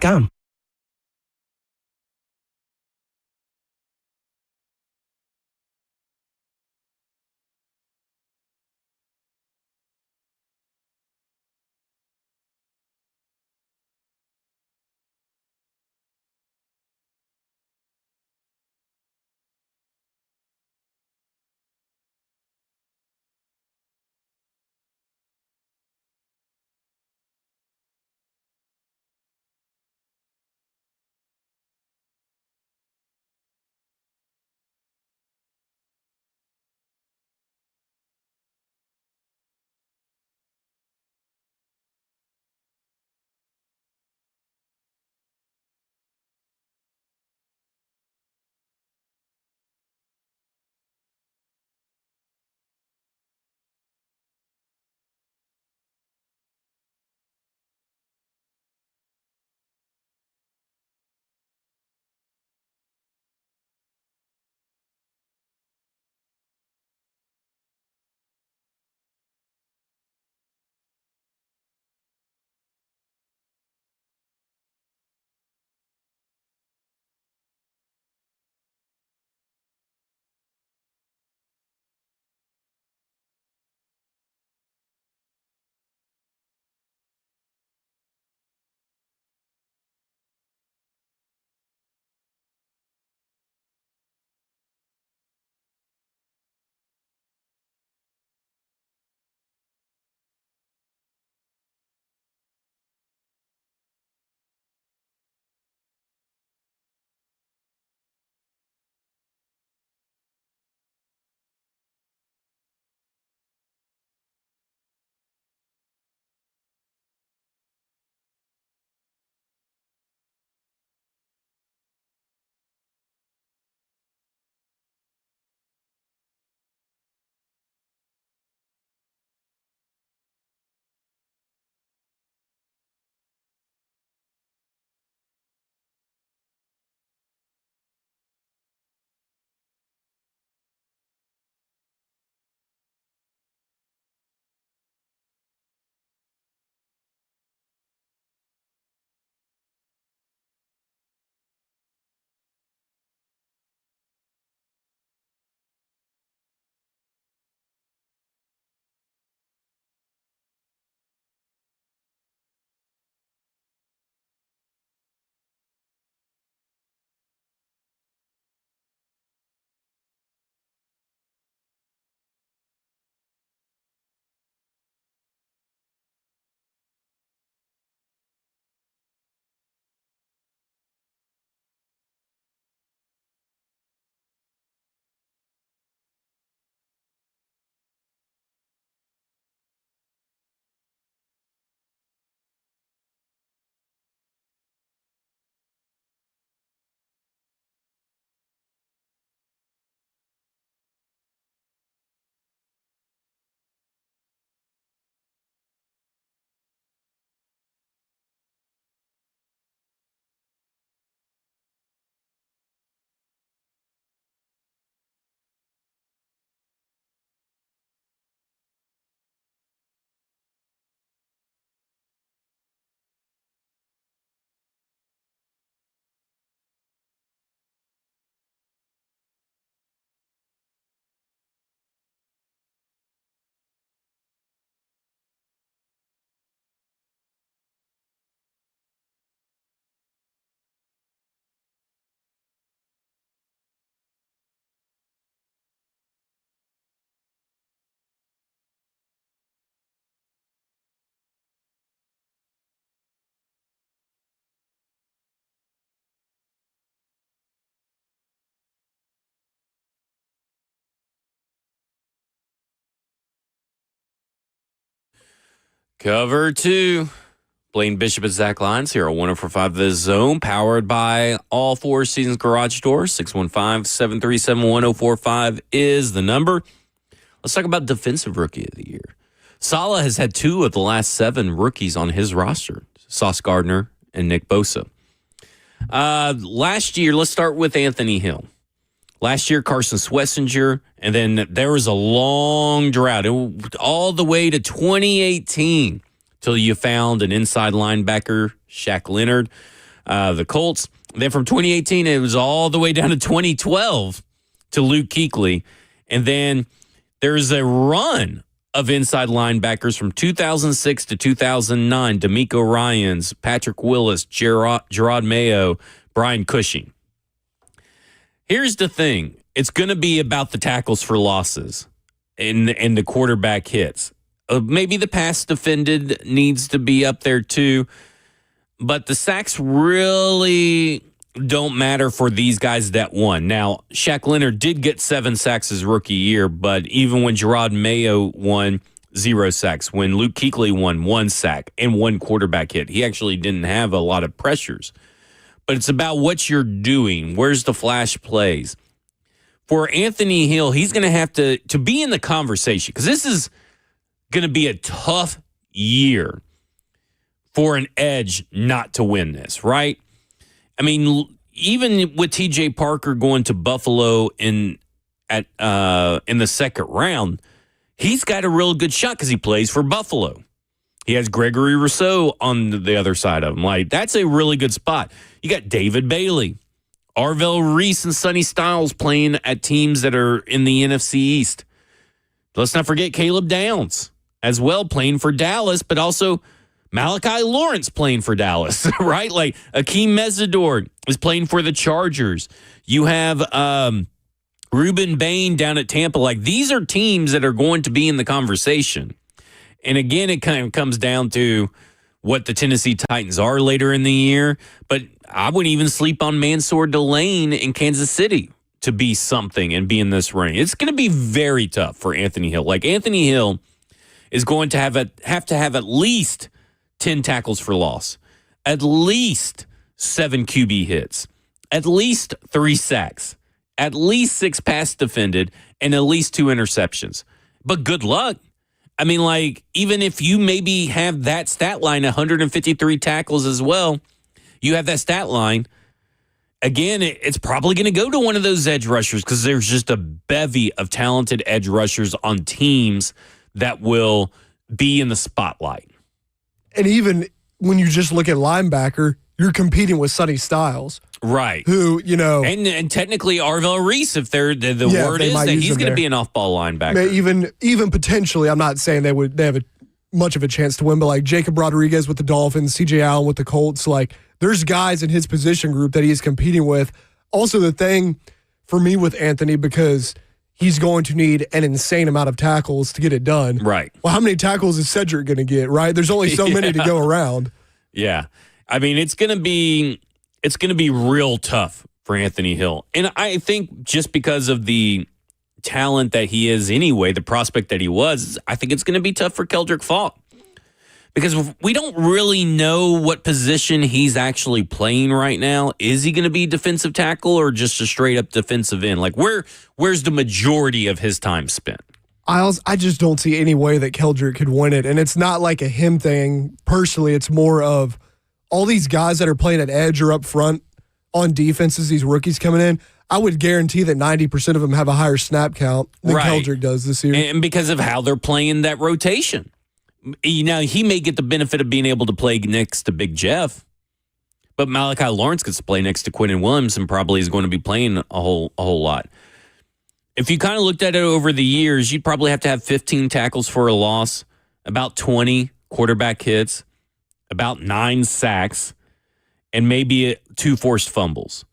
Cover 2. Blaine Bishop and Zach Lyons here on 104.5 The Zone, powered by all Four Seasons Garage Doors. 615-737-1045 is the number. Let's talk about Defensive Rookie of the Year. Saleh has had 2 of the last 7 rookies on his roster, Sauce Gardner and Nick Bosa. Last year, let's start with Anthony Hill. Last year, Carson Swessinger, and then there was a long drought all the way to 2018 till you found an inside linebacker, Shaq Leonard, the Colts. Then from 2018, it was all the way down to 2012 to Luke Kuechly. And then there's a run of inside linebackers from 2006 to 2009, D'Amico Ryans, Patrick Willis, Gerard Mayo, Brian Cushing. Here's the thing. It's going to be about the tackles for losses and the quarterback hits. Maybe the pass defended needs to be up there too, but the sacks really don't matter for these guys that won. Now, Shaq Leonard did get 7 sacks his rookie year, but even when Gerard Mayo won, 0 sacks. When Luke Kuechly won, 1 sack and 1 quarterback hit. He actually didn't have a lot of pressures. But it's about what you're doing. Where's the flash plays? For Anthony Hill, he's going to have to be in the conversation, because this is going to be a tough year for an edge not to win this, right? I mean, even with TJ Parker going to Buffalo in the second round, he's got a real good shot because he plays for Buffalo. He has Gregory Rousseau on the other side of him. Like, that's a really good spot. You got David Bailey, Arvell Reese, and Sonny Styles playing at teams that are in the NFC East. Let's not forget Caleb Downs as well, playing for Dallas, but also Malachi Lawrence playing for Dallas, right? Like, Akeem Mesidor is playing for the Chargers. You have Ruben Bain down at Tampa. Like, these are teams that are going to be in the conversation. And again, it kind of comes down to what the Tennessee Titans are later in the year. But I wouldn't even sleep on Mansour Delane in Kansas City to be something and be in this running. It's going to be very tough for Anthony Hill. Like, Anthony Hill is going to have to have at least 10 tackles for loss, at least 7 QB hits, at least 3 sacks, at least 6 pass defended, and at least 2 interceptions. But good luck. I mean, like, even if you maybe have that stat line, 153 tackles as well, you have that stat line. Again, it's probably going to go to one of those edge rushers, because there's just a bevy of talented edge rushers on teams that will be in the spotlight. And even when you just look at linebacker, you're competing with Sonny Styles. Right. Who, you know. And technically Arvell Reese, if they're the word is that he's going to be an off-ball linebacker. Even potentially, I'm not saying they have much of a chance to win, but like Jacob Rodriguez with the Dolphins, CJ Allen with the Colts, like there's guys in his position group that he's competing with. Also, the thing for me with Anthony, because he's going to need an insane amount of tackles to get it done. Right. Well, how many tackles is Cedric going to get, right? There's only so many to go around. Yeah. I mean, it's going to be real tough for Anthony Hill. And I think just because of the talent that he is anyway, the prospect that he was, I think it's going to be tough for Keldrick Falk. Because we don't really know what position he's actually playing right now. Is he going to be defensive tackle or just a straight-up defensive end? Like, where's the majority of his time spent? I just don't see any way that Keldrick could win it. And it's not like a him thing. Personally, it's more of all these guys that are playing at edge or up front on defenses, these rookies coming in, I would guarantee that 90% of them have a higher snap count than Keldrick does this year. And because of how they're playing that rotation. You know, he may get the benefit of being able to play next to Big Jeff, but Malachi Lawrence gets to play next to Quentin Williams and probably is going to be playing a whole lot. If you kind of looked at it over the years, you'd probably have to have 15 tackles for a loss, about 20 quarterback hits, about 9 sacks, and maybe 2 forced fumbles.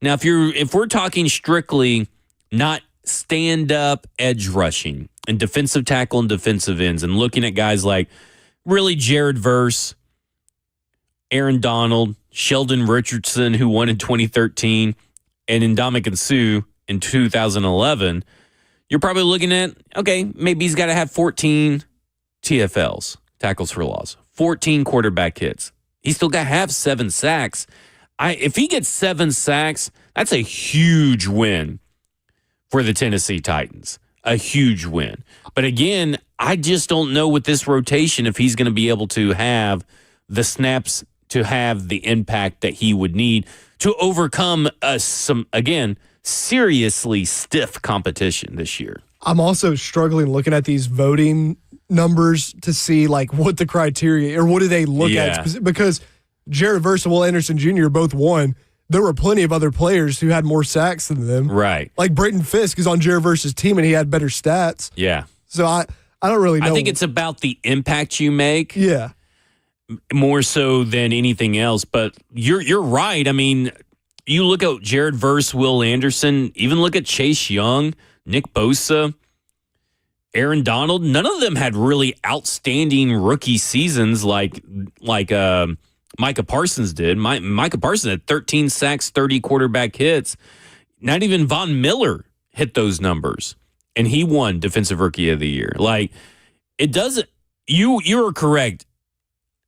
Now, if we're talking strictly not stand-up edge rushing and defensive tackle and defensive ends and looking at guys like really Jared Verse, Aaron Donald, Sheldon Richardson, who won in 2013, and Ndamukong Suh in 2011, you're probably looking at, okay, maybe he's got to have 14 TFLs, tackles for loss, 14 quarterback hits. He's still got to have 7 sacks. If he gets 7 sacks, that's a huge win for the Tennessee Titans. A huge win. But again, I just don't know with this rotation if he's going to be able to have the snaps to have the impact that he would need to overcome some, again, seriously stiff competition this year. I'm also struggling looking at these voting numbers to see like what the criteria or what do they look at, because Jared Verse and Will Anderson Jr. both won. There were plenty of other players who had more sacks than them. Right. Like Brayton Fisk is on Jared Verse's team and he had better stats. Yeah. So I don't really know. I think it's about the impact you make. Yeah. More so than anything else. But you're right. I mean, you look at Jared Verse, Will Anderson, even look at Chase Young, Nick Bosa, Aaron Donald. None of them had really outstanding rookie seasons like Micah Parsons did. Micah Parsons had 13 sacks, 30 quarterback hits. Not even Von Miller hit those numbers, and he won Defensive Rookie of the Year. Like, it doesn't. You're correct.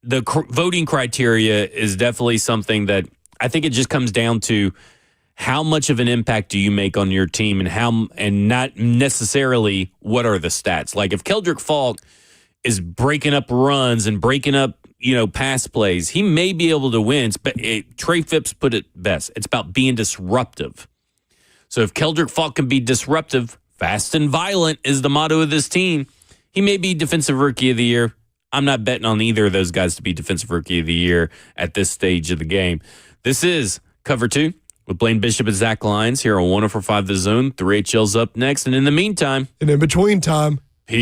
The voting criteria is definitely something that I think it just comes down to how much of an impact do you make on your team, and not necessarily what are the stats. Like if Keldrick Falk is breaking up runs and breaking up, pass plays, he may be able to win. But Trey Phipps put it best. It's about being disruptive. So if Keldrick Falk can be disruptive, fast and violent is the motto of this team, he may be Defensive Rookie of the Year. I'm not betting on either of those guys to be Defensive Rookie of the Year at this stage of the game. This is Cover 2 with Blaine Bishop and Zach Lyons here on 104.5 The Zone. 3HL's up next. And in the meantime, and in between time, peace.